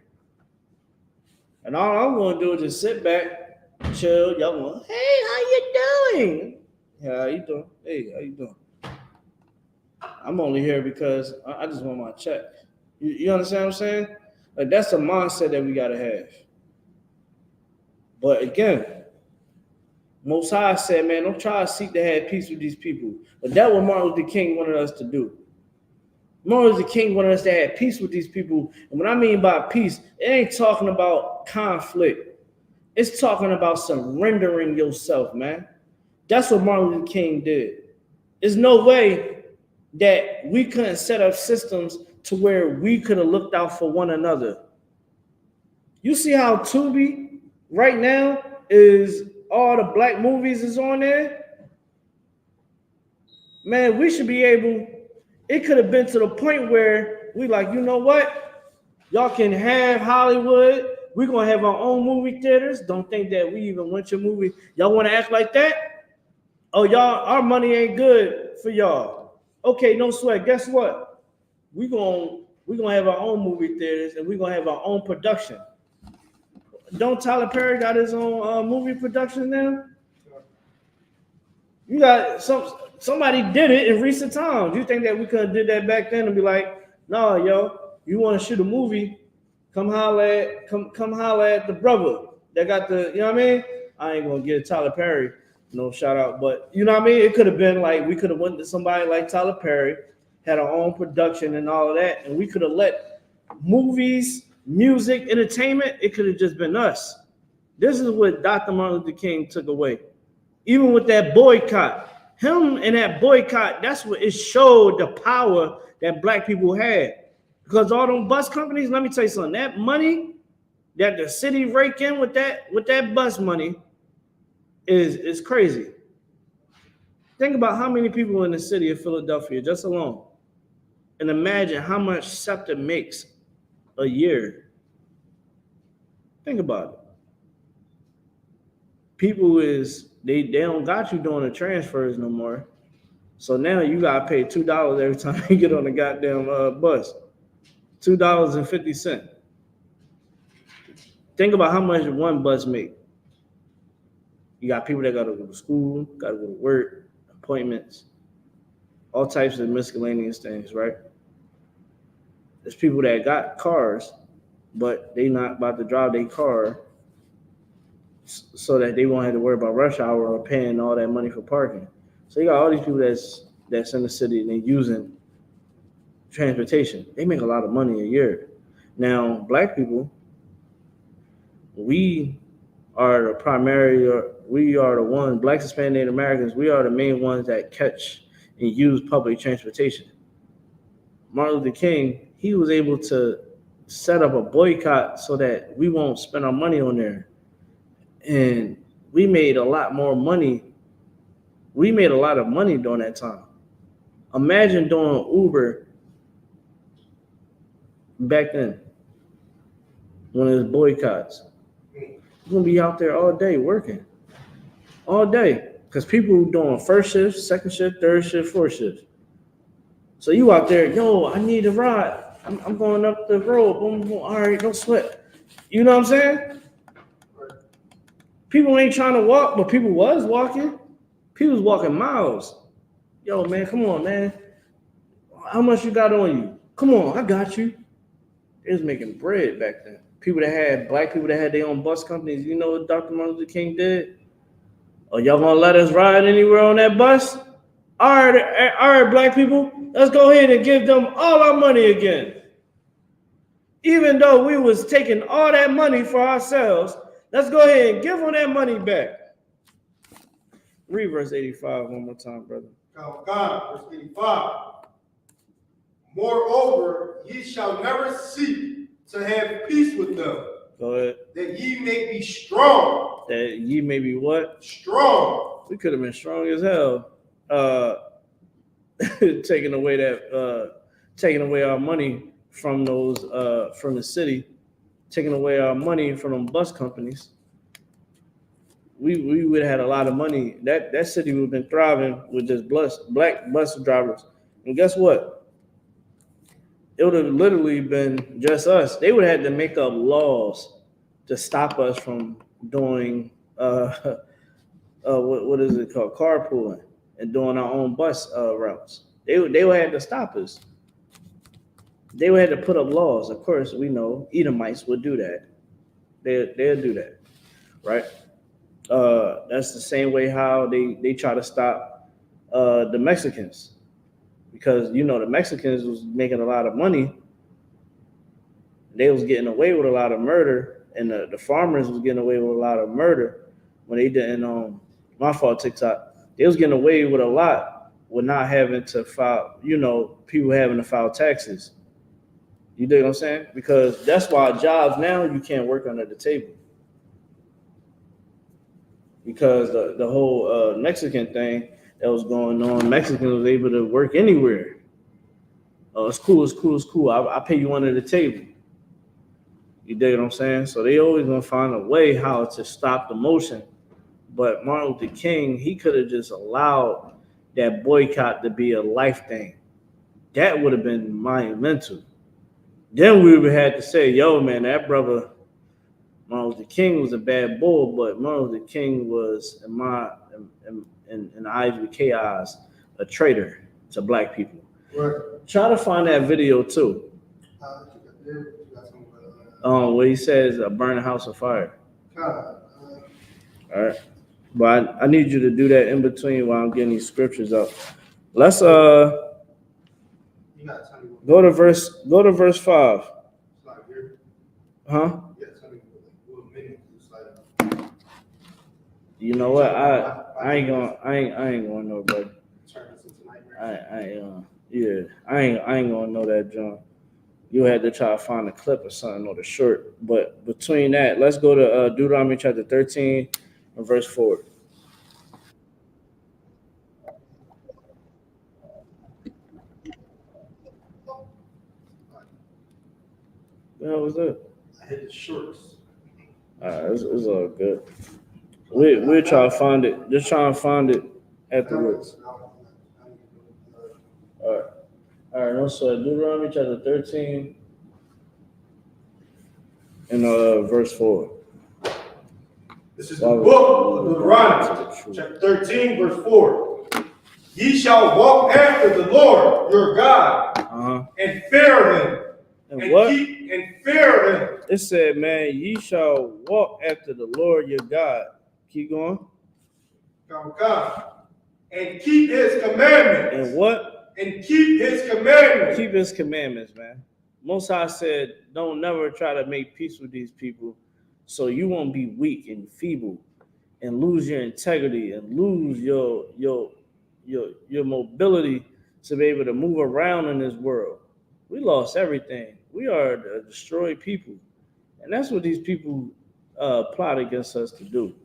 And all I'm gonna do is just sit back, chill. Y'all going, hey, how you doing? Yeah, how you doing? Hey, how you doing? I'm only here because I just want my check. You understand what I'm saying? Like, that's the mindset that we gotta have. But again, Most High said, man, don't try to seek to have peace with these people. But that's what Martin Luther King wanted us to do. Martin Luther King wanted us to have peace with these people. And what I mean by peace, it ain't talking about conflict. It's talking about surrendering yourself, man. That's what Martin Luther King did. There's no way that we couldn't set up systems to where we could have looked out for one another. You see how Tubi right now is all the black movies is on there? Man, we should be able, it could have been to the point where we like, you know what? Y'all can have Hollywood. We're gonna have our own movie theaters. Don't think that we even want your movie. Y'all want to act like that? Oh, y'all, our money ain't good for y'all. Okay, no sweat. Guess what? We gonna have our own movie theaters and we're gonna have our own production. Don't Tyler Perry got his own movie production now? You got somebody did it in recent times. You think that we could have did that back then and be like, no, yo, you want to shoot a movie? Come holler at the brother that got the, you know what I mean? I ain't gonna give Tyler Perry no shout out, but you know what I mean? It could have been like we could have went to somebody like Tyler Perry, had our own production and all of that, and we could have let movies, music, entertainment, it could have just been us. This is what Dr. Martin Luther King took away. Even with that boycott, him and that boycott, that's what it showed the power that black people had. Because all them bus companies, let me tell you something, that money that the city rake in with that bus money is crazy. Think about how many people in the city of Philadelphia just alone. And imagine how much SEPTA makes a year. Think about it. People they don't got you doing the transfers no more. So now you gotta pay $2 every time you get on the goddamn bus. $2.50. Think about how much one bus make. You got people that gotta go to school, gotta go to work, appointments, all types of miscellaneous things, right? There's people that got cars, but they not about to drive their car so that they won't have to worry about rush hour or paying all that money for parking. So you got all these people that's in the city and they're using transportation. They make a lot of money a year. Now, black people, we are the primary, we are the ones, Blacks, Hispanic, Native Americans, we are the main ones that catch and use public transportation. Martin Luther King, he was able to set up a boycott so that we won't spend our money on there. And we made a lot more money. We made a lot of money during that time. Imagine doing Uber back then when it was boycotts. You're gonna be out there all day working. All day. Because people doing first shift, second shift, third shift, fourth shift. So you out there, yo, I need a ride. I'm going up the road. Boom, boom. All right, don't sweat. You know what I'm saying? People ain't trying to walk, but people was walking. People was walking miles. Yo, man, come on, man. How much you got on you? Come on, I got you. They was making bread back then. People that had, black people that had their own bus companies. You know what Dr. Martin Luther King did? Oh, y'all gonna let us ride anywhere on that bus? All right, black people, let's go ahead and give them all our money again. Even though we was taking all that money for ourselves, let's go ahead and give them that money back. Read verse 85 one more time, brother. God, verse 85. Moreover, ye shall never seek to have peace with them. Go ahead. That ye may be strong. That ye may be what? Strong. We could have been strong as hell. Taking away our money from those from the city, taking away our money from them bus companies. We would have had a lot of money. That city would have been thriving with just black bus drivers. And guess what? It would have literally been just us. They would have had to make up laws to stop us from doing what is it called? Carpooling and doing our own bus routes. They would have to stop us. They would have to put up laws. Of course, we know Edomites would do that. They'll do that, right? That's the same way how they try to stop the Mexicans, because you know the Mexicans was making a lot of money. They was getting away with a lot of murder, and the farmers was getting away with a lot of murder when they didn't. My fault, TikTok. They was getting away with a lot with not having to file. You know, people having to file taxes. You dig what I'm saying? Because that's why jobs now you can't work under the table. Because the whole Mexican thing that was going on, Mexicans was able to work anywhere. Oh, it's cool. I pay you under the table. You dig what I'm saying? So they always gonna find a way how to stop the motion. But Martin Luther King, he could have just allowed that boycott to be a life thing. That would have been monumental. Then we would have had to say, yo, man, that brother Martin Luther King was a bad bull, but Martin Luther King was, in the I.S.U.K eyes, a traitor to black people. Right. Try to find that video too. Where he says, burn a house of fire. All right. But I need you to do that in between while I'm getting these scriptures up. Let's go to verse 5. Huh? You know what? I ain't gonna know, brother. I ain't gonna know that, John. You had to try to find a clip or something or the short. But between that, let's go to Deuteronomy chapter 13 and verse 4. What the hell was that? I hit the shorts. It's all good. We'll try to find it. Just try to find it afterwards. All right. No, so Deuteronomy chapter 13 and verse 4. This is the book of Deuteronomy, chapter 13, verse 4. Ye shall walk after the Lord your God and fear him. And what? And fear him. It said, man, ye shall walk after the Lord your God. Keep going. God. And keep his commandments. And what? And keep his commandments. Keep his commandments, man. Most High said, don't never try to make peace with these people so you won't be weak and feeble and lose your integrity and lose your mobility to be able to move around in this world. We lost everything. We are a destroyed people. And that's what these people plot against us to do.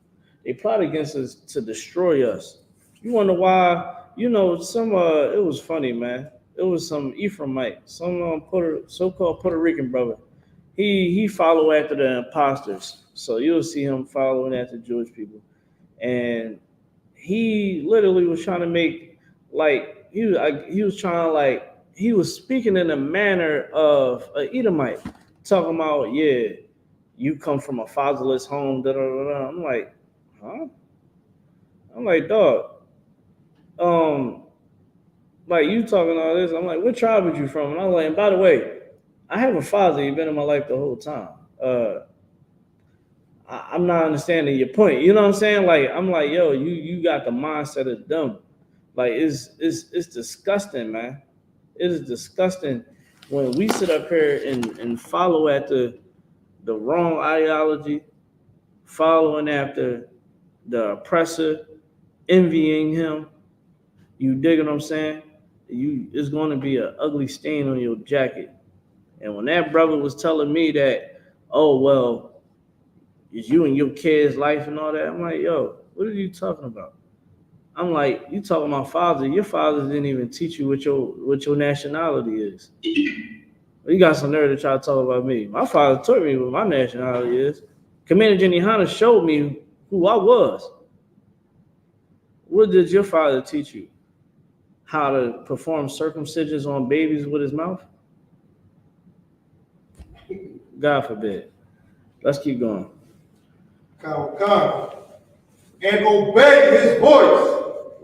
They plot against us to destroy us. You wonder why? You know, it was funny, man. It was some Ephraimite, some so-called Puerto Rican brother. He followed after the imposters. So you'll see him following after Jewish people. And he literally was trying to make, like, he was speaking in a manner of an Edomite, talking about, yeah, you come from a fatherless home, da da da da. I'm like, huh? I'm like, dog, like you talking all this. I'm like, what tribe are you from? And I'm like, and by the way, I have a father. You've been in my life the whole time. I'm not understanding your point. You know what I'm saying? Like, I'm like, yo, you got the mindset of dumb. Like, it's disgusting, man. It is disgusting when we sit up here and follow after the wrong ideology, following after the oppressor, envying him. You dig what I'm saying? It's going to be an ugly stain on your jacket. And when that brother was telling me that, oh, well, it's you and your kid's life and all that, I'm like, yo, what are you talking about? I'm like, you talking about father. Your father didn't even teach you what your nationality is. You got some nerve to try to talk about me. My father taught me what my nationality is. Commander GEN.YAHANNA showed me who I was. What did your father teach you? How to perform circumcisions on babies with his mouth? God forbid. Let's keep going. Come. And obey his voice.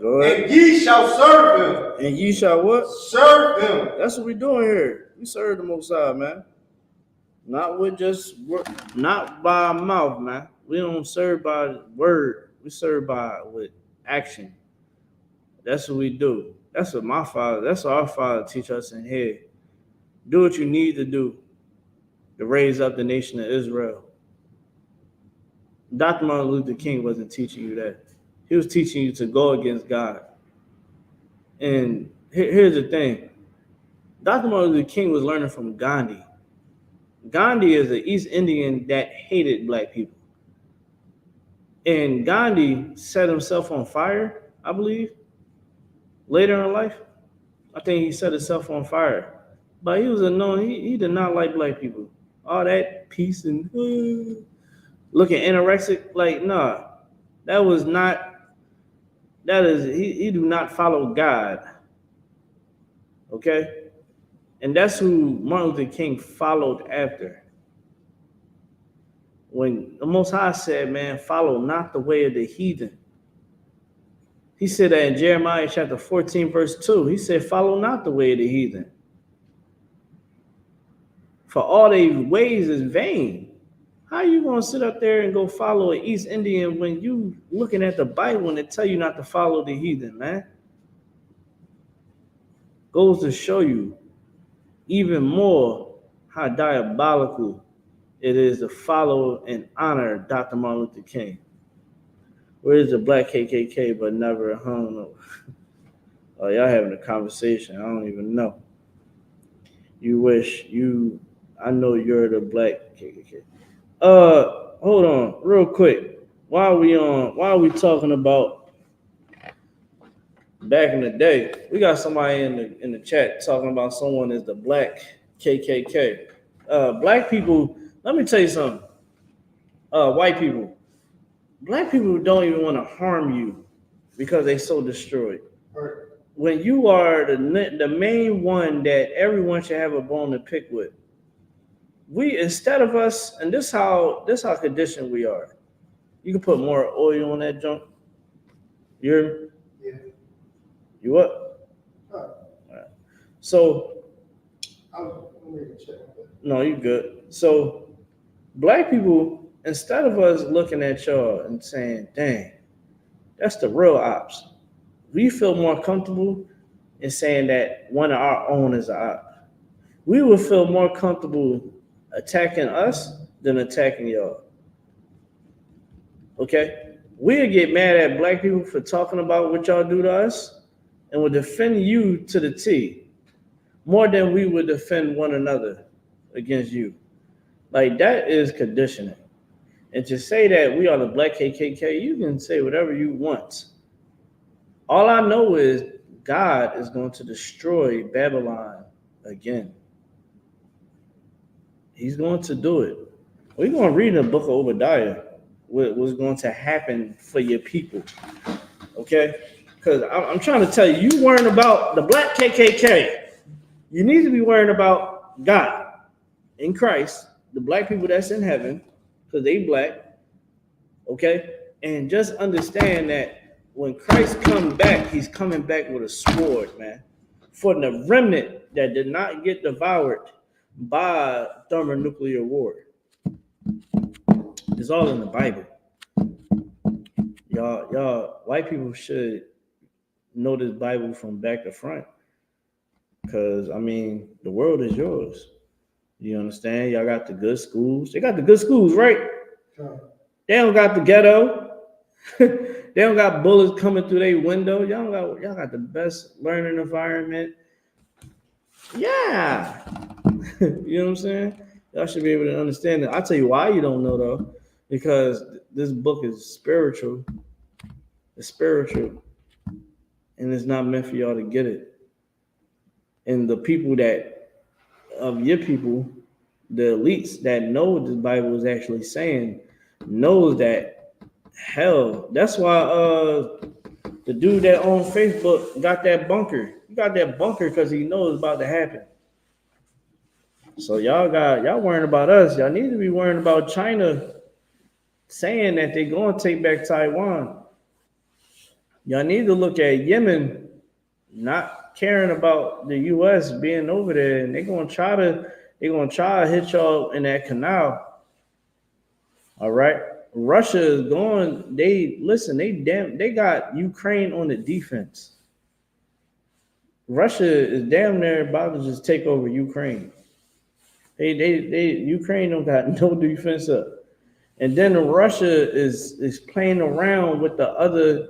And ye shall serve him. And ye shall what? Serve him. That's what we're doing here. We serve the Most High, man. Not by our mouth, man. We don't serve by word. We serve with action. That's what we do. That's what our father teach us in here. Do what you need to do to raise up the nation of Israel. Dr. Martin Luther King wasn't teaching you that. He was teaching you to go against God. And here's the thing. Dr. Martin Luther King was learning from Gandhi. Gandhi is an East Indian that hated black people. And Gandhi set himself on fire, I believe, later in life. I think he set himself on fire. But he was he did not like black people. all that peace and looking anorexic. Like, nah, that was not. That is he do not follow God. Okay, and that's who Martin Luther King followed after. When the Most High said, "Man, follow not the way of the heathen." He said that in Jeremiah chapter 14, verse 2. He said, "Follow not the way of the heathen, for all their ways is vain." How you gonna sit up there and go follow an East Indian when you looking at the Bible and it tell you not to follow the heathen, man? Goes to show you even more how diabolical it is to follow and honor Dr. Martin Luther King. Where is the black KKK but never hung? Oh, y'all having a conversation. I don't even know. You wish you. I know you're the black KKK. Hold on, real quick. Why are we talking about back in the day? We got somebody in the chat talking about someone is the black KKK. Black people. Let me tell you something. White people. Black people don't even want to harm you because they so destroyed. Right. When you are the main one that everyone should have a bone to pick with, we instead of us, and this how conditioned we are. You can put more oil on that junk. Yeah. You what? Right. All right. So I'll make a check. no, you good. So black people, instead of us looking at y'all and saying, "Dang, that's the real ops," we feel more comfortable in saying that one of our own is an op. We would feel more comfortable attacking us than attacking y'all. Okay? We'll get mad at black people for talking about what y'all do to us and will defend you to the T more than we would defend one another against you. Like, that is conditioning. And to say that we are the black KKK, you can say whatever you want. All I know is God is going to destroy Babylon again. He's going to do it. We're going to read in the book of Obadiah what's going to happen for your people. Okay? Because I'm trying to tell you, you worrying about the black KKK. You need to be worrying about God in Christ, the black people that's in heaven, because they black. Okay? And just understand that when Christ comes back, he's coming back with a sword, man. For the remnant that did not get devoured by thermonuclear war. It's all in the Bible. Y'all, white people should know this Bible from back to front. Because, I mean, the world is yours. You understand? Y'all got the good schools. They got the good schools, right? Sure. They don't got the ghetto. They don't got bullets coming through their window. Y'all got the best learning environment. Yeah. You know what I'm saying? Y'all should be able to understand it. I'll tell you why you don't know, though. Because this book is spiritual. It's spiritual. And it's not meant for y'all to get it. And the people of your people, the elites that know what this Bible is actually saying, knows that hell. That's why the dude that on Facebook got that bunker. He got that bunker because he knows it's about to happen. So y'all worrying about us. Y'all need to be worrying about China saying that they're going to take back Taiwan. Y'all need to look at Yemen not caring about the U.S. being over there, and they're gonna try to hit y'all in that canal. All right, Russia is going. They got Ukraine on the defense. Russia is damn near about to just take over Ukraine. Ukraine don't got no defense up, and then Russia is playing around with the other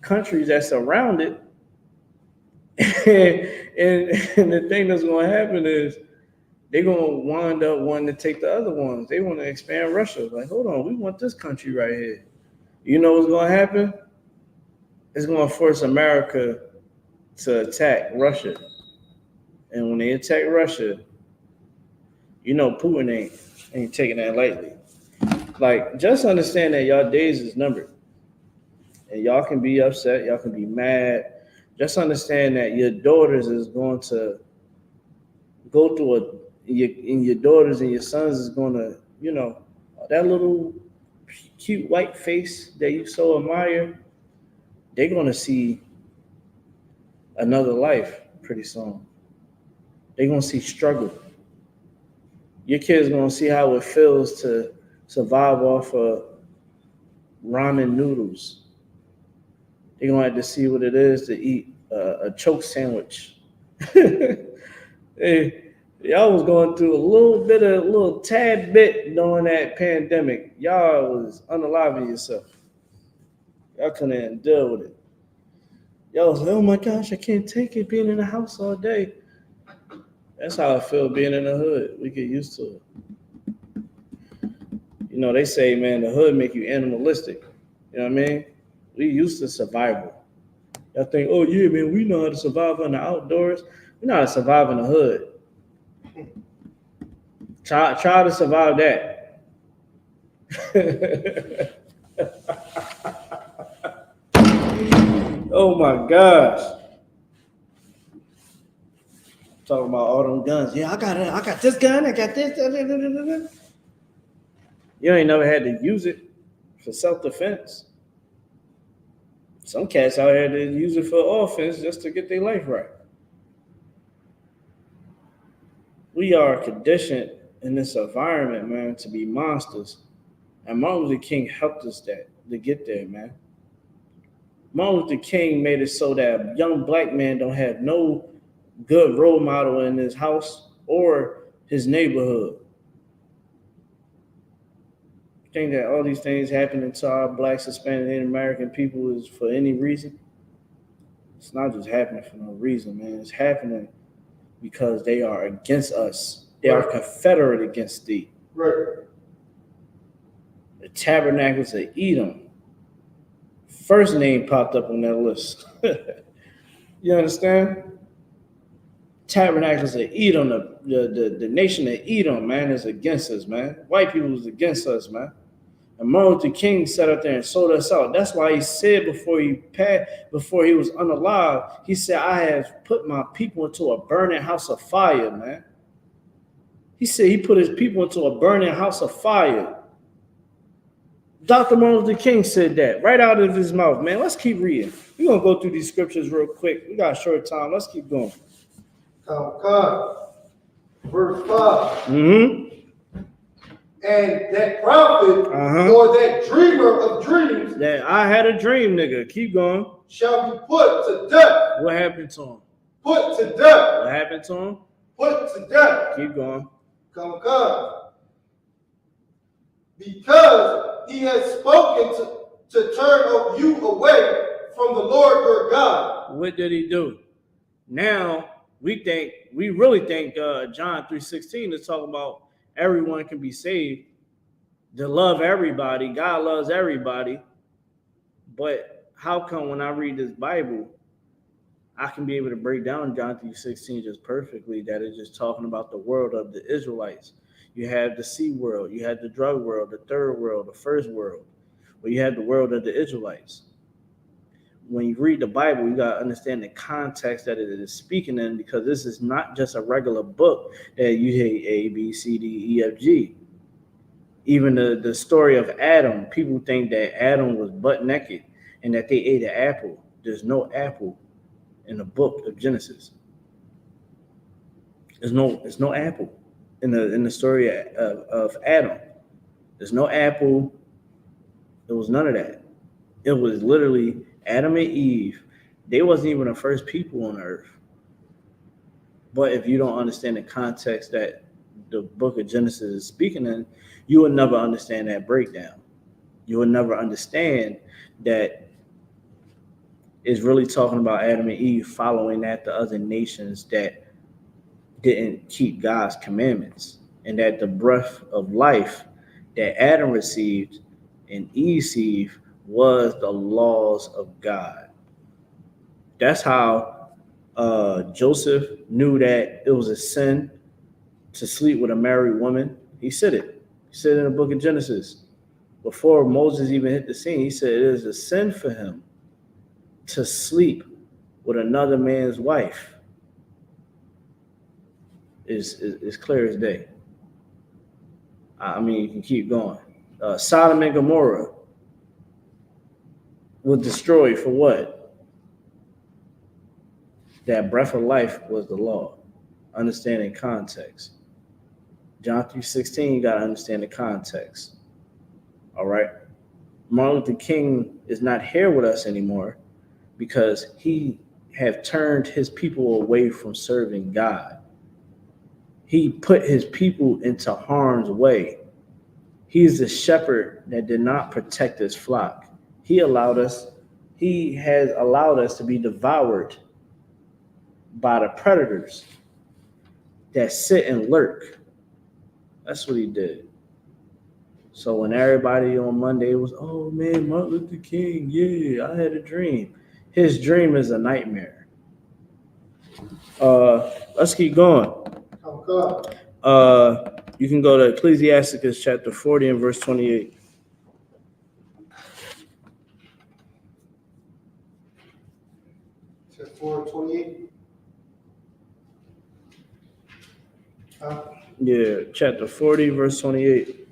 countries that surround it. and the thing that's going to happen is they're going to wind up wanting to take the other ones. They want to expand Russia. Like, hold on, we want this country right here. You know what's going to happen? It's going to force America to attack Russia. And when they attack Russia, You know, Putin ain't taking that lightly. Like, just understand that y'all days is numbered. And y'all can be upset, y'all can be mad. Just understand that your daughters is going to go through your daughters and your sons is going to, you know, that little cute white face that you so admire, they're going to see another life pretty soon. They're going to see struggle. Your kids going to see how it feels to survive off of ramen noodles. They're going to have to see what it is to eat a choke sandwich. Hey, y'all was going through a little tad bit during that pandemic. Y'all was unaliving yourself. Y'all couldn't deal with it. Y'all was like, oh my gosh, I can't take it being in the house all day. That's how I feel being in the hood. We get used to it. You know, they say, man, the hood make you animalistic. You know what I mean? We used to survival. Y'all think, oh yeah, man, we know how to survive in the outdoors. We know how to survive in the hood. Try to survive that. Oh my gosh. Talking about all them guns. Yeah, I got this gun, I got this. You ain't never had to use it for self-defense. Some cats out here that use it for offense just to get their life right. We are conditioned in this environment, man, to be monsters. And Martin Luther King helped us to get there, man. Martin Luther King made it so that a young black man don't have no good role model in his house or his neighborhood. You think that all these things happening to our Black, Hispanic, and American people is for any reason? It's not just happening for no reason, man. It's happening because they are against us. They are confederate against thee. Right. The Tabernacles of Edom. First name popped up on that list. You understand? Tabernacles of Edom, the nation of Edom, man, is against us, man. White people is against us, man. And Martin Luther King sat up there and sold us out. That's why he said before he was unalive, he said, I have put my people into a burning house of fire, man. He said he put his people into a burning house of fire. Dr. Martin Luther King said that right out of his mouth, man. Let's keep reading. We're going to go through these scriptures real quick. We got a short time. Let's keep going. Verse 5. Mm-hmm. And that prophet or that dreamer of dreams that I had a dream, nigga. Keep going. Shall be put to death. What happened to him? Put to death. What happened to him? Put to death. Keep going. Come. Because he has spoken to turn you away from the Lord your God. What did he do? Now we really think John 3:16 is talking about everyone can be saved, to love everybody. God loves everybody. But how come when I read this Bible, I can be able to break down John 3:16 just perfectly, that it's just talking about the world of the Israelites. You have the sea world, you have the drug world, the third world, the first world, but you have the world of the Israelites. When you read the Bible, you got to understand the context that it is speaking in, because this is not just a regular book that you hear A, B, C, D, E, F, G. Even the story of Adam, people think that Adam was butt naked and that they ate an apple. There's no apple in the book of Genesis. There's no apple in the story of Adam. There's no apple. There was none of that. It was literally Adam and Eve. They wasn't even the first people on earth. But if you don't understand the context that the book of Genesis is speaking in, you will never understand that breakdown. You will never understand that it's really talking about Adam and Eve following after other nations that didn't keep God's commandments, and that the breath of life that Adam received and Eve received was the laws of God. That's how Joseph knew that it was a sin to sleep with a married woman. He said it. He said it in the book of Genesis. Before Moses even hit the scene, he said it is a sin for him to sleep with another man's wife. Is clear as day. I mean, you can keep going. Sodom and Gomorrah was destroyed for what? That breath of life was the law. Understanding context. John 3:16, you got to understand the context. All right? Martin Luther King is not here with us anymore because he have turned his people away from serving God. He put his people into harm's way. He is the shepherd that did not protect his flock. He has allowed us to be devoured by the predators that sit and lurk. That's what he did. So when everybody on Monday was, oh man, Martin Luther King, yeah, I had a dream. His dream is a nightmare. Let's keep going. You can go to Ecclesiasticus chapter 40 and verse 28. Chapter 4:28. Yeah, chapter 40, verse 28.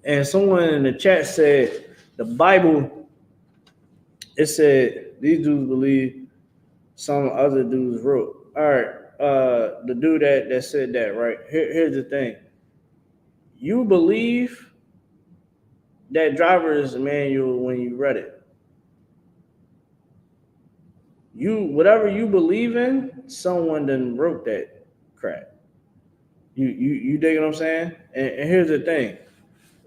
And someone in the chat said the Bible, it said these dudes believe some other dudes wrote. All right, the dude that said that, right? Here's the thing. You believe that driver's manual when you read it. Whatever you believe in, someone done wrote that crap. You dig what I'm saying? And here's the thing.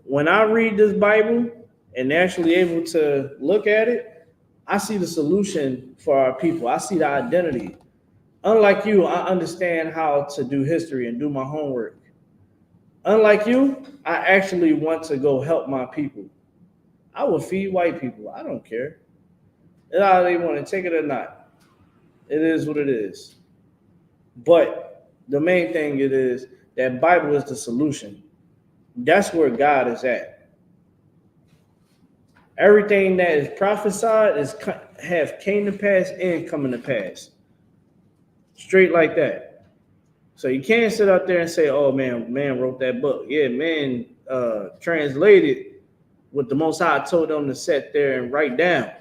When I read this Bible and actually able to look at it, I see the solution for our people. I see the identity. Unlike you, I understand how to do history and do my homework. Unlike you, I actually want to go help my people. I will feed white people. I don't care. Either they want to take it or not. It is what it is. But the main thing it is that Bible is the solution. That's where God is at. Everything that is prophesied came to pass and coming to pass. Straight like that. So you can't sit out there and say, oh man wrote that book. Yeah, man translated what the Most High told them to sit there and write down.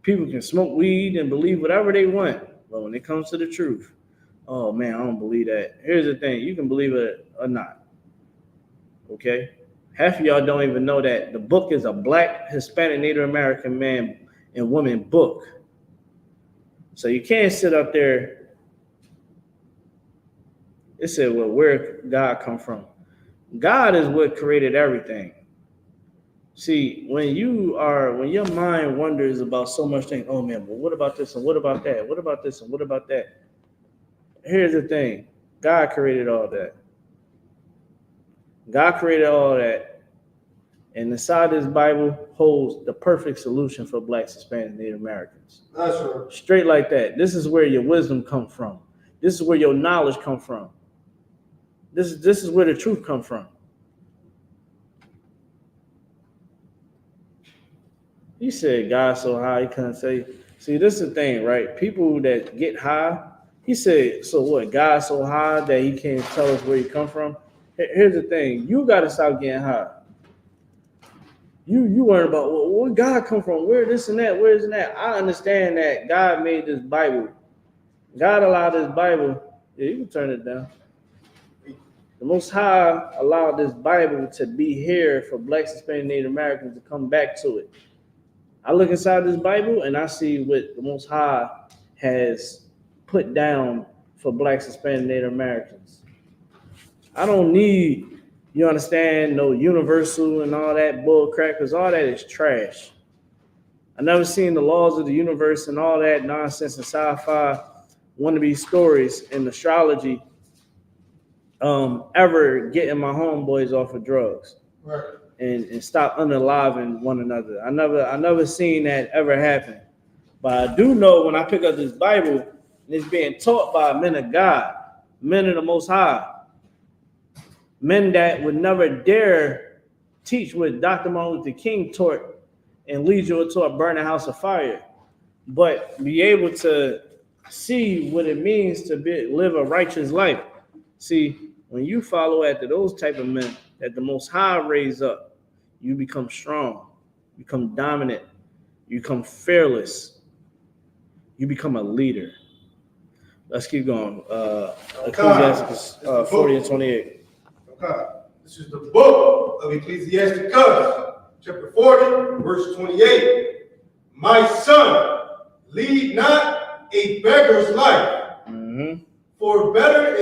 People can smoke weed and believe whatever they want. But when it comes to the truth, oh man, I don't believe that. Here's the thing, you can believe it or not. Okay? Half of y'all don't even know that the book is a Black, Hispanic, Native American man and woman book. So you can't sit up there. It said, well, where God come from? God is what created everything. See, when your mind wonders about so much things, oh man, well, what about this and what about that? What about this and what about that? Here's the thing. God created all that. God created all that. And inside this Bible holds the perfect solution for Blacks, Hispanics, Native Americans. That's right. Straight like that. This is where your wisdom comes from. This is where your knowledge comes from. This is where the truth comes from. He said God so high he couldn't say. See, this is the thing, right? People that get high, he said, so what? God so high that he can't tell us where he come from? Here's the thing. You got to stop getting high. You worry about, well, where God come from? Where this and that? Where this and that? I understand that God made this Bible. God allowed this Bible. Yeah, you can turn it down. The Most High allowed this Bible to be here for Blacks, Hispanic, Native Americans to come back to it. I look inside this Bible and I see what the Most High has put down for Blacks, Hispanic, Native Americans. I don't need, you understand, no universal and all that bull crap, because all that is trash. I never seen the laws of the universe and all that nonsense and sci-fi wannabe stories and astrology ever getting my homeboys off of drugs. Right. And stop unaliving one another. I never seen that ever happen. But I do know when I pick up this Bible and it's being taught by men of God, men of the Most High, men that would never dare teach what Dr. Martin Luther King taught and lead you into a burning house of fire, but be able to see what it means to live a righteous life. See, when you follow after those type of men that the Most High raise up, you become strong, you become dominant, you become fearless, you become a leader. Let's keep going. Ecclesiastes 40 and 28. Okay. This is the book of Ecclesiasticus, chapter 40, verse 28. My son, lead not a beggar's life, for better it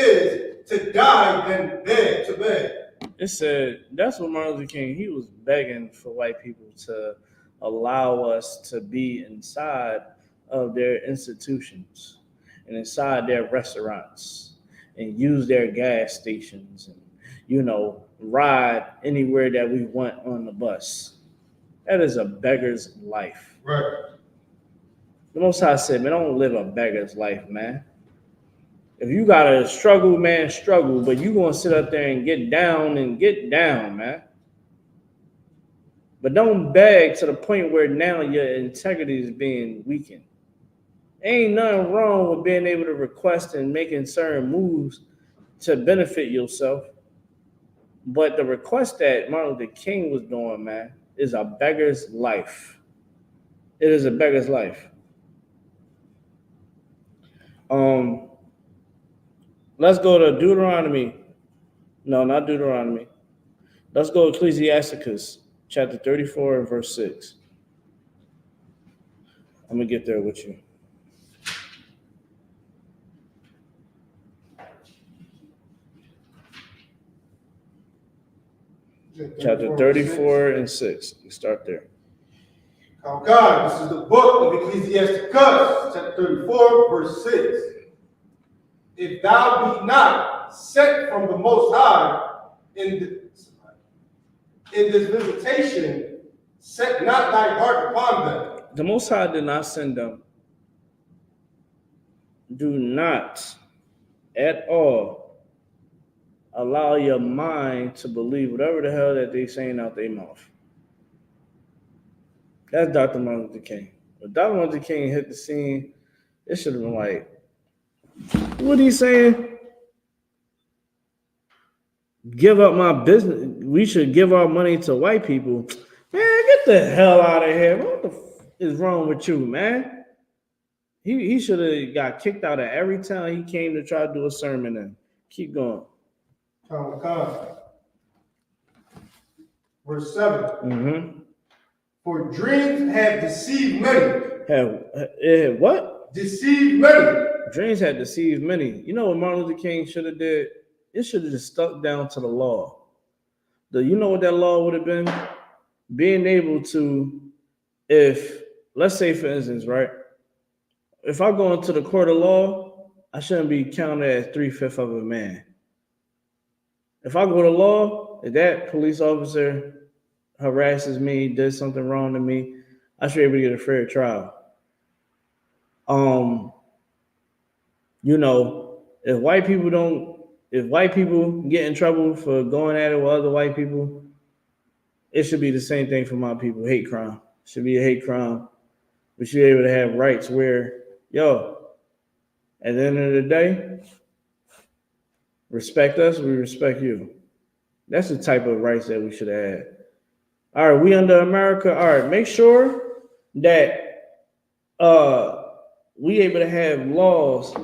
is to die than to beg. It said that's what Martin Luther King, he was begging for white people to allow us to be inside of their institutions and inside their restaurants and use their gas stations and, you know, ride anywhere that we want on the bus. That is a beggar's life. Right. The Most High said, man, don't live a beggar's life, man. If you gotta struggle, man, struggle, but you gonna sit up there and get down, man. But don't beg to the point where now your integrity is being weakened. Ain't nothing wrong with being able to request and making certain moves to benefit yourself. But the request that Martin Luther King was doing, man, is a beggar's life. It is a beggar's life. Let's go to Deuteronomy. No, not Deuteronomy. Let's go to Ecclesiasticus, chapter 34 and verse 6. I'm going to get there with you. Chapter 34 and 6. You start there. Oh God, this is the book of Ecclesiasticus, chapter 34, verse 6. If thou be not sent from the Most High in this visitation, set not thy heart upon them. The Most High did not send them. Do not at all allow your mind to believe whatever the hell that they saying out their mouth. That's Dr. Martin Luther King. When Dr. Martin Luther King hit the scene, it should have been like, what he saying? Give up my business. We should give our money to white people. Man, get the hell out of here. What the is wrong with you, man? He should have got kicked out of every town he came to try to do a sermon in. Keep going. Verse 7. For dreams have deceived many. Have what? Deceived many. Dreams had deceived many. You know what Martin Luther King should have did? It should have just stuck down to the law. You know what that law would have been? Being able to, if, let's say for instance, right? If I go into the court of law, I shouldn't be counted as 3/5 of a man. If I go to law, if that police officer harasses me, does something wrong to me, I should be able to get a fair trial. You know, if white people get in trouble for going at it with other white people, it should be the same thing for my people. Hate crime. It should be a hate crime. We should be able to have rights where, at the end of the day, respect us, we respect you. That's the type of rights that we should have. All right, we under America. All right, make sure that we able to have laws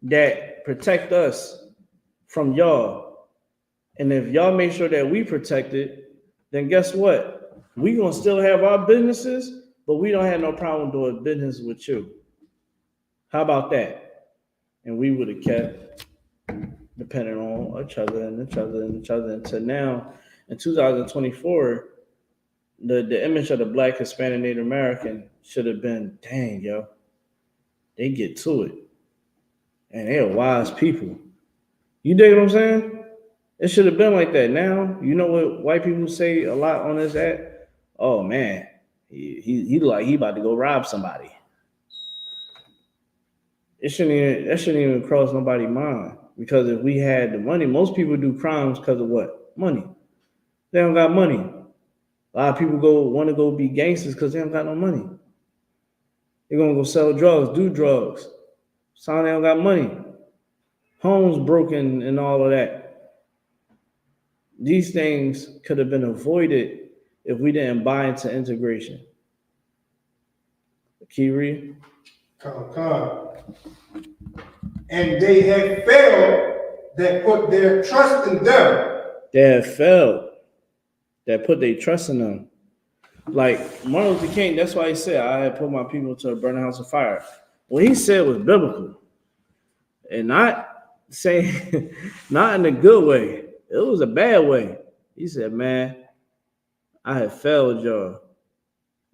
that protect us from y'all. And if y'all make sure that we protect it, then guess what? We gonna still have our businesses, but we don't have no problem doing business with you. How about that? And we would have kept depending on each other until now in 2024, the image of the Black, Hispanic, Native American should have been, dang, they get to it. And they're wise people. You dig what I'm saying? It should have been like that. Now, you know what white people say a lot on this app? Oh man, he like he about to go rob somebody. that shouldn't even cross nobody's mind. Because if we had the money, most people do crimes because of what? Money. They don't got money. A lot of people want to go be gangsters because they don't got no money. They're gonna go sell drugs, do drugs. So they don't got money. Homes broken and all of that. These things could have been avoided if we didn't buy into integration. Kiri. Come. And they have failed that put their trust in them. They have failed that put their trust in them. Like Martin Luther King, that's why he said, I had put my people to a burning house of fire. What he said was biblical. And not saying, not in a good way. It was a bad way. He said, man, I have failed y'all.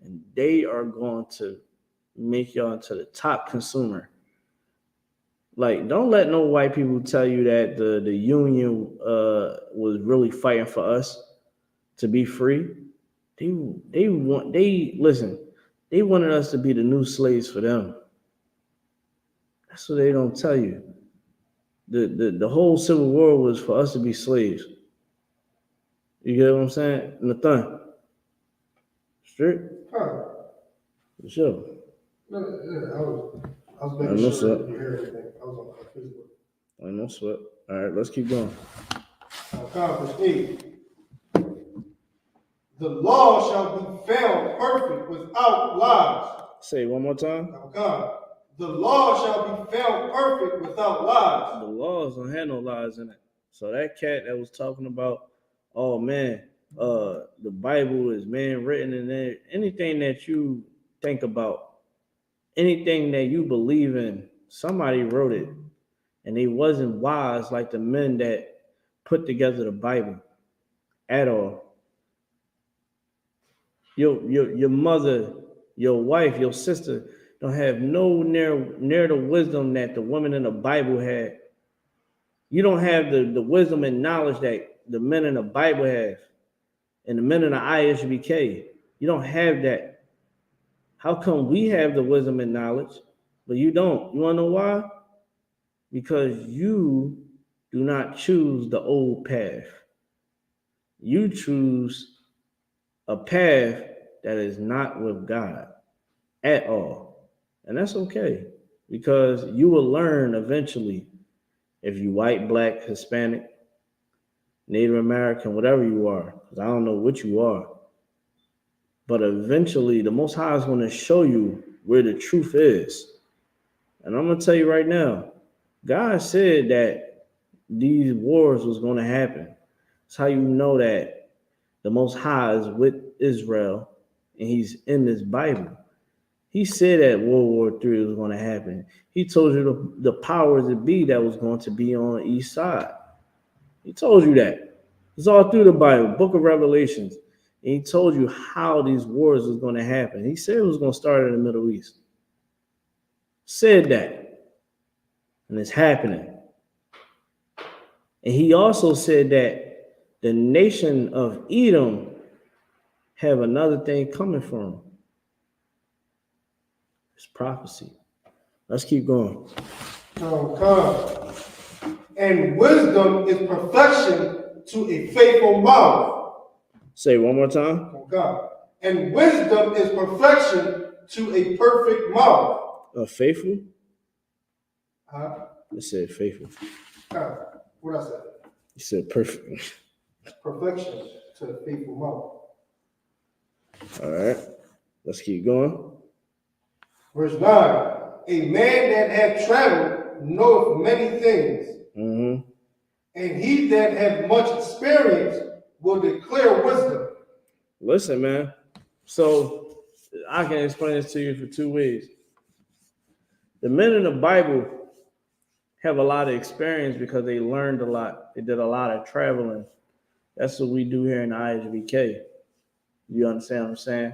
And they are going to make y'all into the top consumer. Like, don't let no white people tell you that the union was really fighting for us to be free. They wanted us to be the new slaves for them. That's what they don't tell you. The whole Civil War was for us to be slaves. You get what I'm saying? Nathan. Straight? Huh. For sure. I was making sure you heard everything. I was on Facebook. No sweat. All right, let's keep going. Verse 8. The law shall be found perfect without lies. Say it one more time. God. The law shall be found perfect without lies. The laws don't have no lies in it. So that cat that was talking about, oh man, the Bible is man written in there. Anything that you think about, anything that you believe in, somebody wrote it. And they wasn't wise like the men that put together the Bible at all. Your mother, your wife, your sister don't have no near the wisdom that the women in the Bible had. You don't have the wisdom and knowledge that the men in the Bible have and the men in the I.S.U.P.K. You don't have that. How come we have the wisdom and knowledge, but you don't? You want to know why? Because you do not choose the old path. You choose a path that is not with God at all. And that's okay, because you will learn eventually, if you white, black, Hispanic, Native American, whatever you are, because I don't know what you are. But eventually, the Most High is going to show you where the truth is. And I'm going to tell you right now, God said that these wars was going to happen. That's how you know that the Most High is with Israel and he's in this Bible. He said that World War III was going to happen. He told you the powers that be that was going to be on the east side. He told you that. It's all through the Bible, Book of Revelations. And he told you how these wars was going to happen. He said it was going to start in the Middle East. Said that. And it's happening. And he also said that the nation of Edom have another thing coming for them. It's prophecy. Let's keep going. And wisdom is perfection to a faithful mouth. Say it one more time. God. And wisdom is perfection to a perfect mouth. Faithful? Huh? I said faithful. What I said? You said perfect. Perfection to a faithful mouth. All right. Let's keep going. Verse 9. A man that hath traveled knoweth many things. Mm-hmm. And he that hath much experience will declare wisdom. Listen, man. So I can explain this to you for two ways. The men in the Bible have a lot of experience because they learned a lot. They did a lot of traveling. That's what we do here in the I.S.U.P.K. You understand what I'm saying?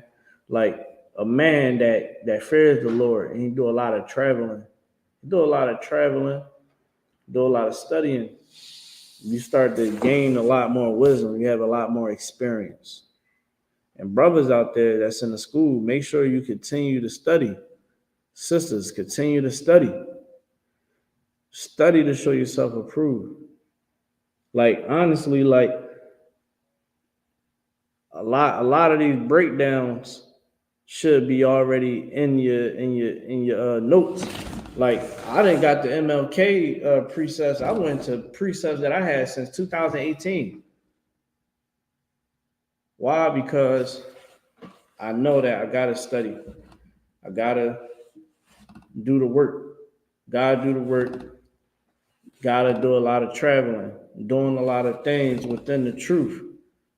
Like a man that fears the Lord and he do a lot of traveling. Do a lot of studying. You start to gain a lot more wisdom. You have a lot more experience. And brothers out there that's in the school, make sure you continue to study. Sisters, continue to study. Study to show yourself approved. Like honestly, like a lot of these breakdowns should be already in your notes. Like I didn't got the MLK precepts. I went to precepts that I had since 2018. Why? Because I know that I gotta study. I gotta do the work. Gotta do the work. Gotta do a lot of traveling, doing a lot of things within the truth.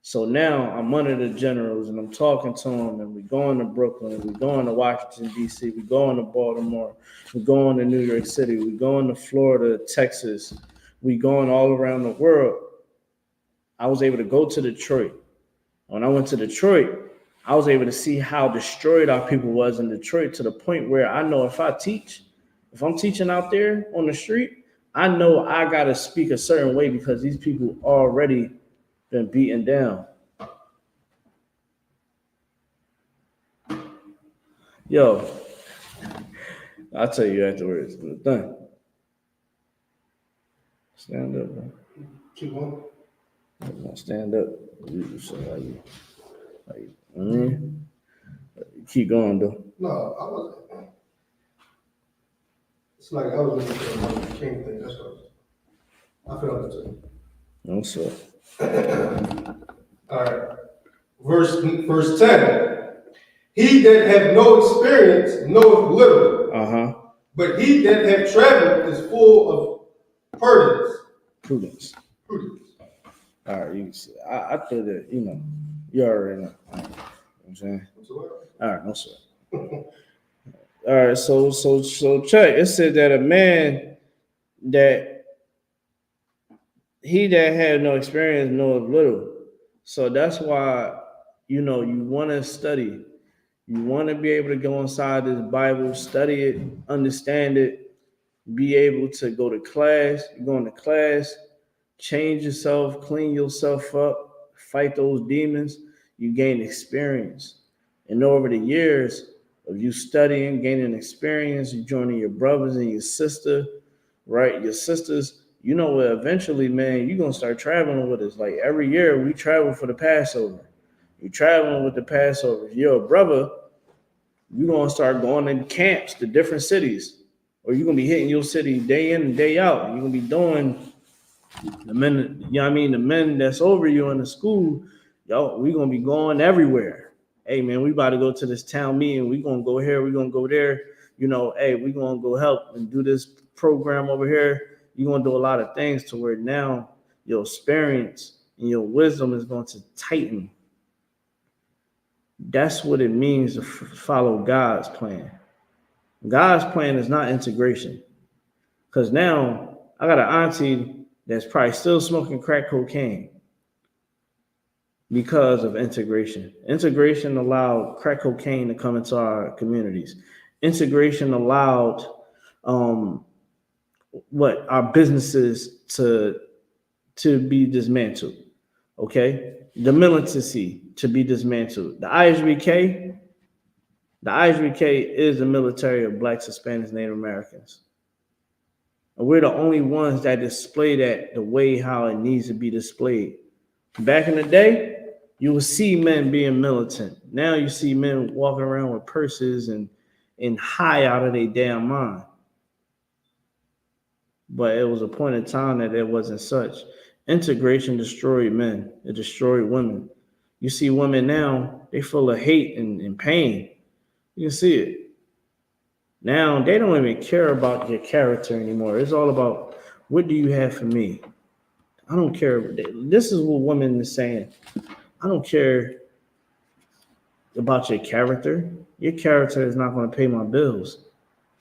So now I'm under the generals and I'm talking to them, and we're going to Brooklyn, we're going to Washington, D.C., we're going to Baltimore, we're going to New York City, we're going to Florida, Texas, we're going all around the world. I was able to go to Detroit. When I went to Detroit, I was able to see how destroyed our people was in Detroit, to the point where I know if I'm teaching out there on the street, I know I got to speak a certain way because these people already been beaten down. Yo, I'll tell you afterwards. Done. Stand up, man. Keep going. Stand up. Keep going, though. No, I wasn't. It's like I was listening to the King thing. That's what I feel like it. No, sir. All right. Verse 10. He that have no experience knoweth little, but he that have traveled is full of Prudence. All right, you can see. I thought that, you already know. You know what I'm saying? All right, no, sir. All right, so check. It said that a man that he that had no experience knoweth little. So that's why, you want to study. You want to be able to go inside this Bible, study it, understand it, be able to go to class. You go into class, change yourself, clean yourself up, fight those demons. You gain experience. And over the years of you studying, gaining experience, you joining your brothers and your sister, right? Your sisters, eventually, man, you're going to start traveling with us. Like every year we travel for the Passover. You're traveling with the Passover. If you're a brother, you're going to start going in camps to different cities, or you're going to be hitting your city day in and day out. You're going to be doing the men, the men that's over you in the school, we're going to be going everywhere. Hey, man, we about to go to this town meeting. We're going to go here. We're going to go there. Hey, we're going to go help and do this program over here. You're going to do a lot of things to where now your experience and your wisdom is going to tighten. That's what it means to follow God's plan. God's plan is not integration. Because now I got an auntie that's probably still smoking crack cocaine because of integration. Integration allowed crack cocaine to come into our communities. Integration allowed our businesses to be dismantled. Okay, the militancy to be dismantled. The I.S.U.P.K is the military of Blacks, Hispanics, Native Americans. And we're the only ones that display that the way how it needs to be displayed. Back in the day, you would see men being militant. Now you see men walking around with purses and high out of their damn mind. But it was a point in time that it wasn't such. Integration destroyed men. It destroyed women. You see women now, they full of hate and pain. You can see it. Now, they don't even care about your character anymore. It's all about, what do you have for me? I don't care. This is what women is saying. I don't care about your character. Your character is not going to pay my bills.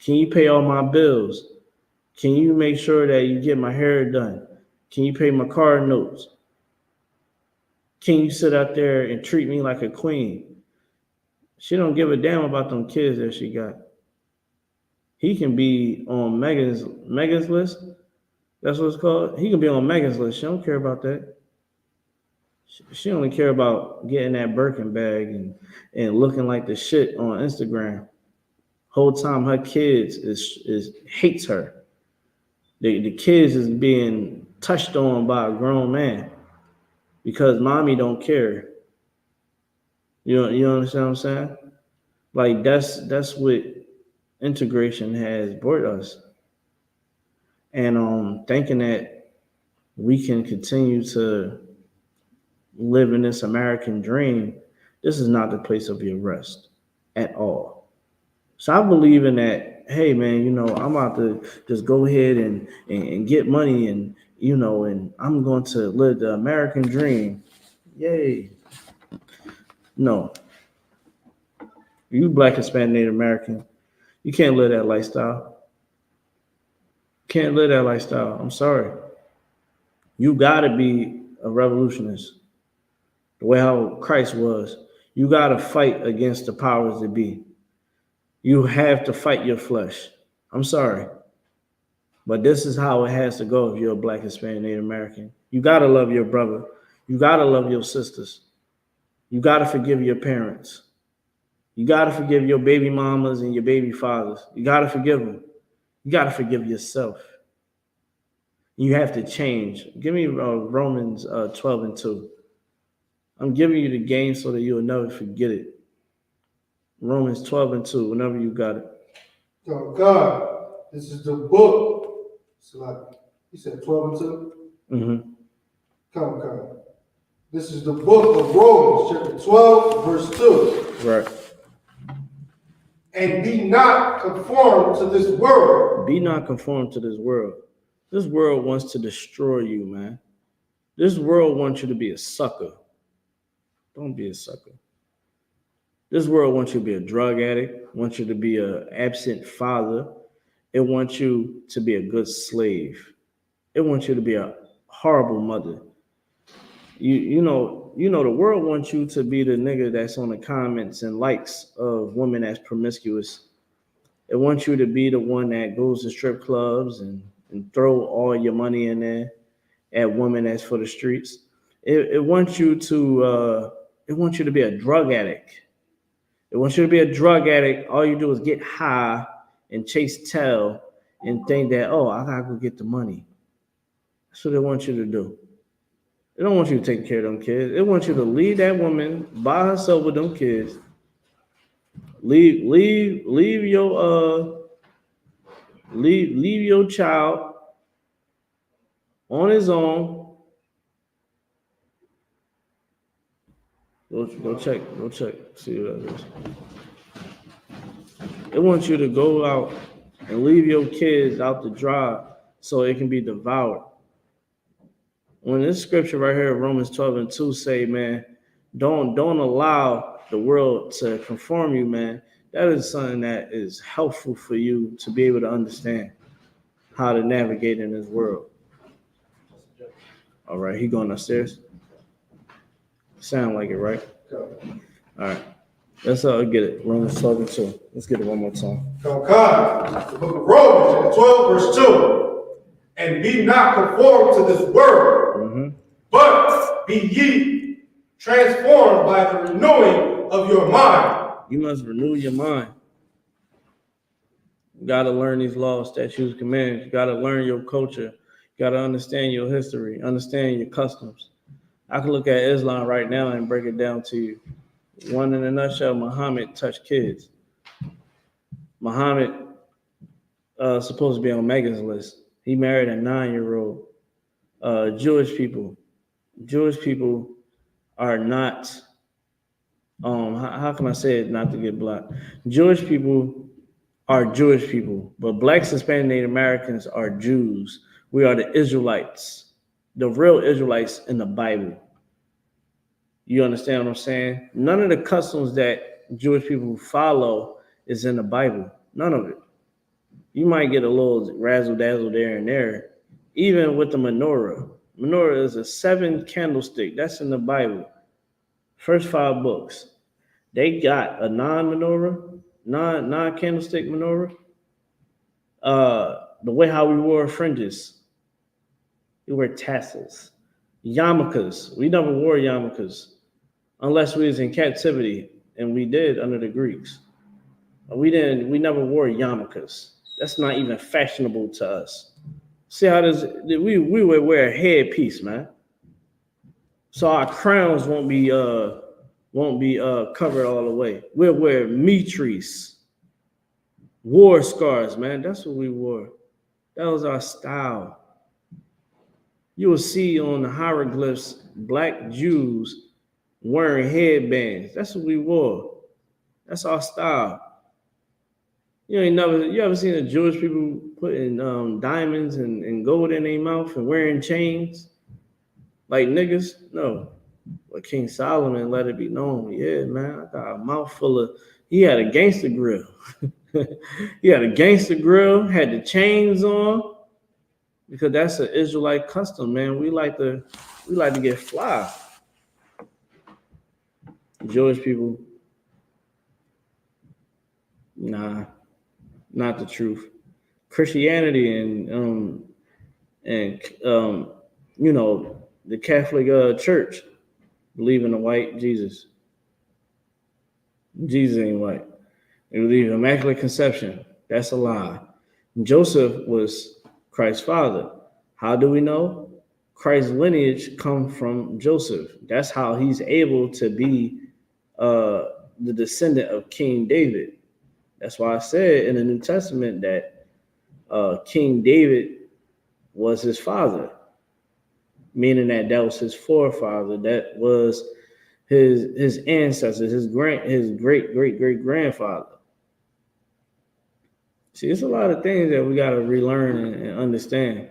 Can you pay all my bills? Can you make sure that you get my hair done? Can you pay my car notes? Can you sit out there and treat me like a queen? She don't give a damn about them kids that she got. He can be on Megan's list. That's what it's called. He can be on Megan's list. She don't care about that. She only care about getting that Birkin bag and looking like the shit on Instagram. Whole time her kids is hates her. The kids is being touched on by a grown man because mommy don't care. You understand what I'm saying? Like that's what integration has brought us. And thinking that we can continue to live in this American dream, this is not the place of your rest at all. So I believe in that, hey man, I'm about to just go ahead and get money and and I'm going to live the American dream. Yay. No. You Black, Hispanic, Native American, you can't live that lifestyle. Can't live that lifestyle. I'm sorry. You gotta be a revolutionist. The way how Christ was. You gotta fight against the powers that be. You have to fight your flesh. I'm sorry. But this is how it has to go if you're a Black, Hispanic, Native American. You gotta love your brother. You gotta love your sisters. You gotta forgive your parents. You gotta forgive your baby mamas and your baby fathers. You gotta forgive them. You gotta forgive yourself. You have to change. Give me Romans 12:2. I'm giving you the game so that you'll never forget it. Romans 12:2, whenever you got it. Oh God, this is the book. So like you said 12:2? Mm-hmm. Come. This is the book of Romans, chapter 12, verse 2. Right. And be not conformed to this world. Be not conformed to this world. This world wants to destroy you, man. This world wants you to be a sucker. Don't be a sucker. This world wants you to be a drug addict, wants you to be an absent father. It wants you to be a good slave. It wants you to be a horrible mother. You know the world wants you to be the nigga that's on the comments and likes of women that's promiscuous. It wants you to be the one that goes to strip clubs and throw all your money in there at women that's for the streets. It wants you to be a drug addict. It wants you to be a drug addict. All you do is get high and chase tail and think that, oh, I gotta go get the money. That's what they want you to do. They don't want you to take care of them kids. They want you to leave that woman by herself with them kids. Leave your child on his own. Go check. See what that is. They want you to go out and leave your kids out to dry so it can be devoured. When this scripture right here, Romans 12:2 say, man, don't allow the world to conform you, man. That is something that is helpful for you to be able to understand how to navigate in this world. All right, he going upstairs? Sound like it, right? All right. Let's get it. Romans 12:2. Let's get it one more time. Come. The book of Romans, chapter 12, verse 2. And be not conformed to this world, but be ye transformed by the renewing of your mind. You must renew your mind. You got to learn these laws, statutes, commands. You got to learn your culture. You got to understand your history, understand your customs. I can look at Islam right now and break it down to you. One in a nutshell, Muhammad touched kids. Muhammad supposed to be on Megan's list. He married a 9-year-old. Jewish people are not, how can I say it not to get blocked? Jewish people are Jewish people, but Blacks, Hispanic, Native Americans are Jews. We are the Israelites, the real Israelites in the Bible. You understand what I'm saying? None of the customs that Jewish people follow is in the Bible. None of it. You might get a little razzle dazzle there and there. Even with the menorah. Menorah is a 7 candlestick. That's in the Bible. First 5 books. They got a non-menorah, non-candlestick menorah. The way how we wore fringes. We wear tassels. Yarmulkes. We never wore yarmulkes unless we was in captivity, and we did under the Greeks. We never wore yarmulkes. That's not even fashionable to us. See how this we would wear a headpiece, man. So our crowns won't be covered all the way. We'll wear mitres, war scars, man. That's what we wore. That was our style. You will see on the hieroglyphs black Jews wearing headbands. That's what we wore. That's our style. You ever seen the Jewish people putting diamonds and gold in their mouth and wearing chains like niggas? No. But King Solomon let it be known. Yeah, man, I got a mouth full of. He had a gangster grill. He had a gangster grill, had the chains on, because that's an Israelite custom, man. We like to get fly. Jewish people, nah, not the truth. Christianity and the Catholic Church believe in a white Jesus. Jesus ain't white. They believe in Immaculate Conception. That's a lie. Joseph was Christ's father. How do we know? Christ's lineage comes from Joseph. That's how he's able to be the descendant of King David. That's why I said in the New Testament that King David was his father, meaning that was his forefather, that was his ancestors, his great grandfather. See, it's a lot of things that we got to relearn and understand.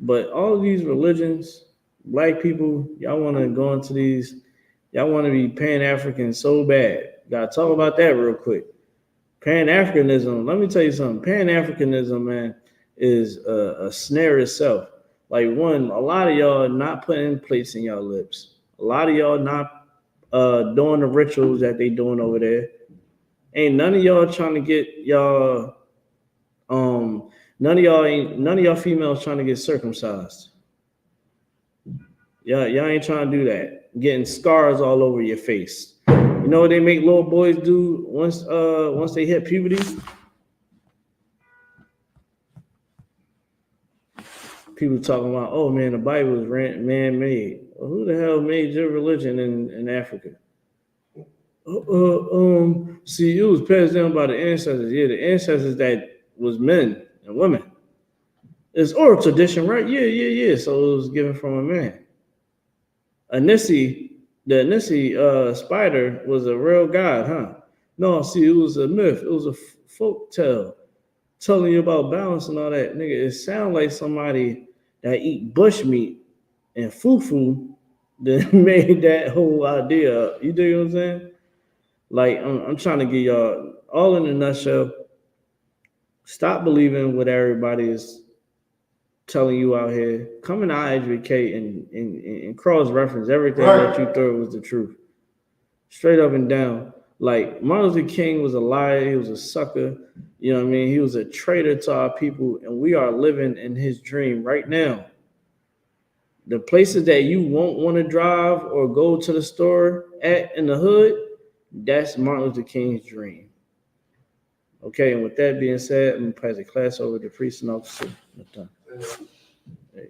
But all of these religions, black people, y'all want to go into these, y'all want to be Pan-African so bad. Got to talk about that real quick. Pan-Africanism, let me tell you something. Pan-Africanism, man, is a snare itself. Like, a lot of y'all not putting plates in y'all lips. A lot of y'all not doing the rituals that they doing over there. Ain't none of y'all trying to get y'all, none of y'all females trying to get circumcised. Y'all ain't trying to do that. Getting scars all over your face. You know what they make little boys do once they hit puberty? People talking about, oh man, the Bible is man-made. Well, who the hell made your religion in Africa? See, it was passed down by the ancestors. Yeah, the ancestors that was men and women. It's oral tradition, right? Yeah. So it was given from a man. The Nissi spider was a real god, huh? No, see, it was a myth. It was a folk tale telling you about balance and all that. Nigga, it sounds like somebody that eat bush meat and fufu that made that whole idea up. You dig what I'm saying? Like, I'm trying to get y'all all in a nutshell. Stop believing what everybody is telling you out here. Come in I.S.U.P.K and cross-reference everything that you thought was the truth. Straight up and down. Like, Martin Luther King was a liar. He was a sucker. You know what I mean? He was a traitor to our people, and we are living in his dream right now. The places that you won't want to drive or go to the store at in the hood, that's Martin Luther King's dream. Okay, and with that being said, I'm going to pass the class over to priest and officer. Hey.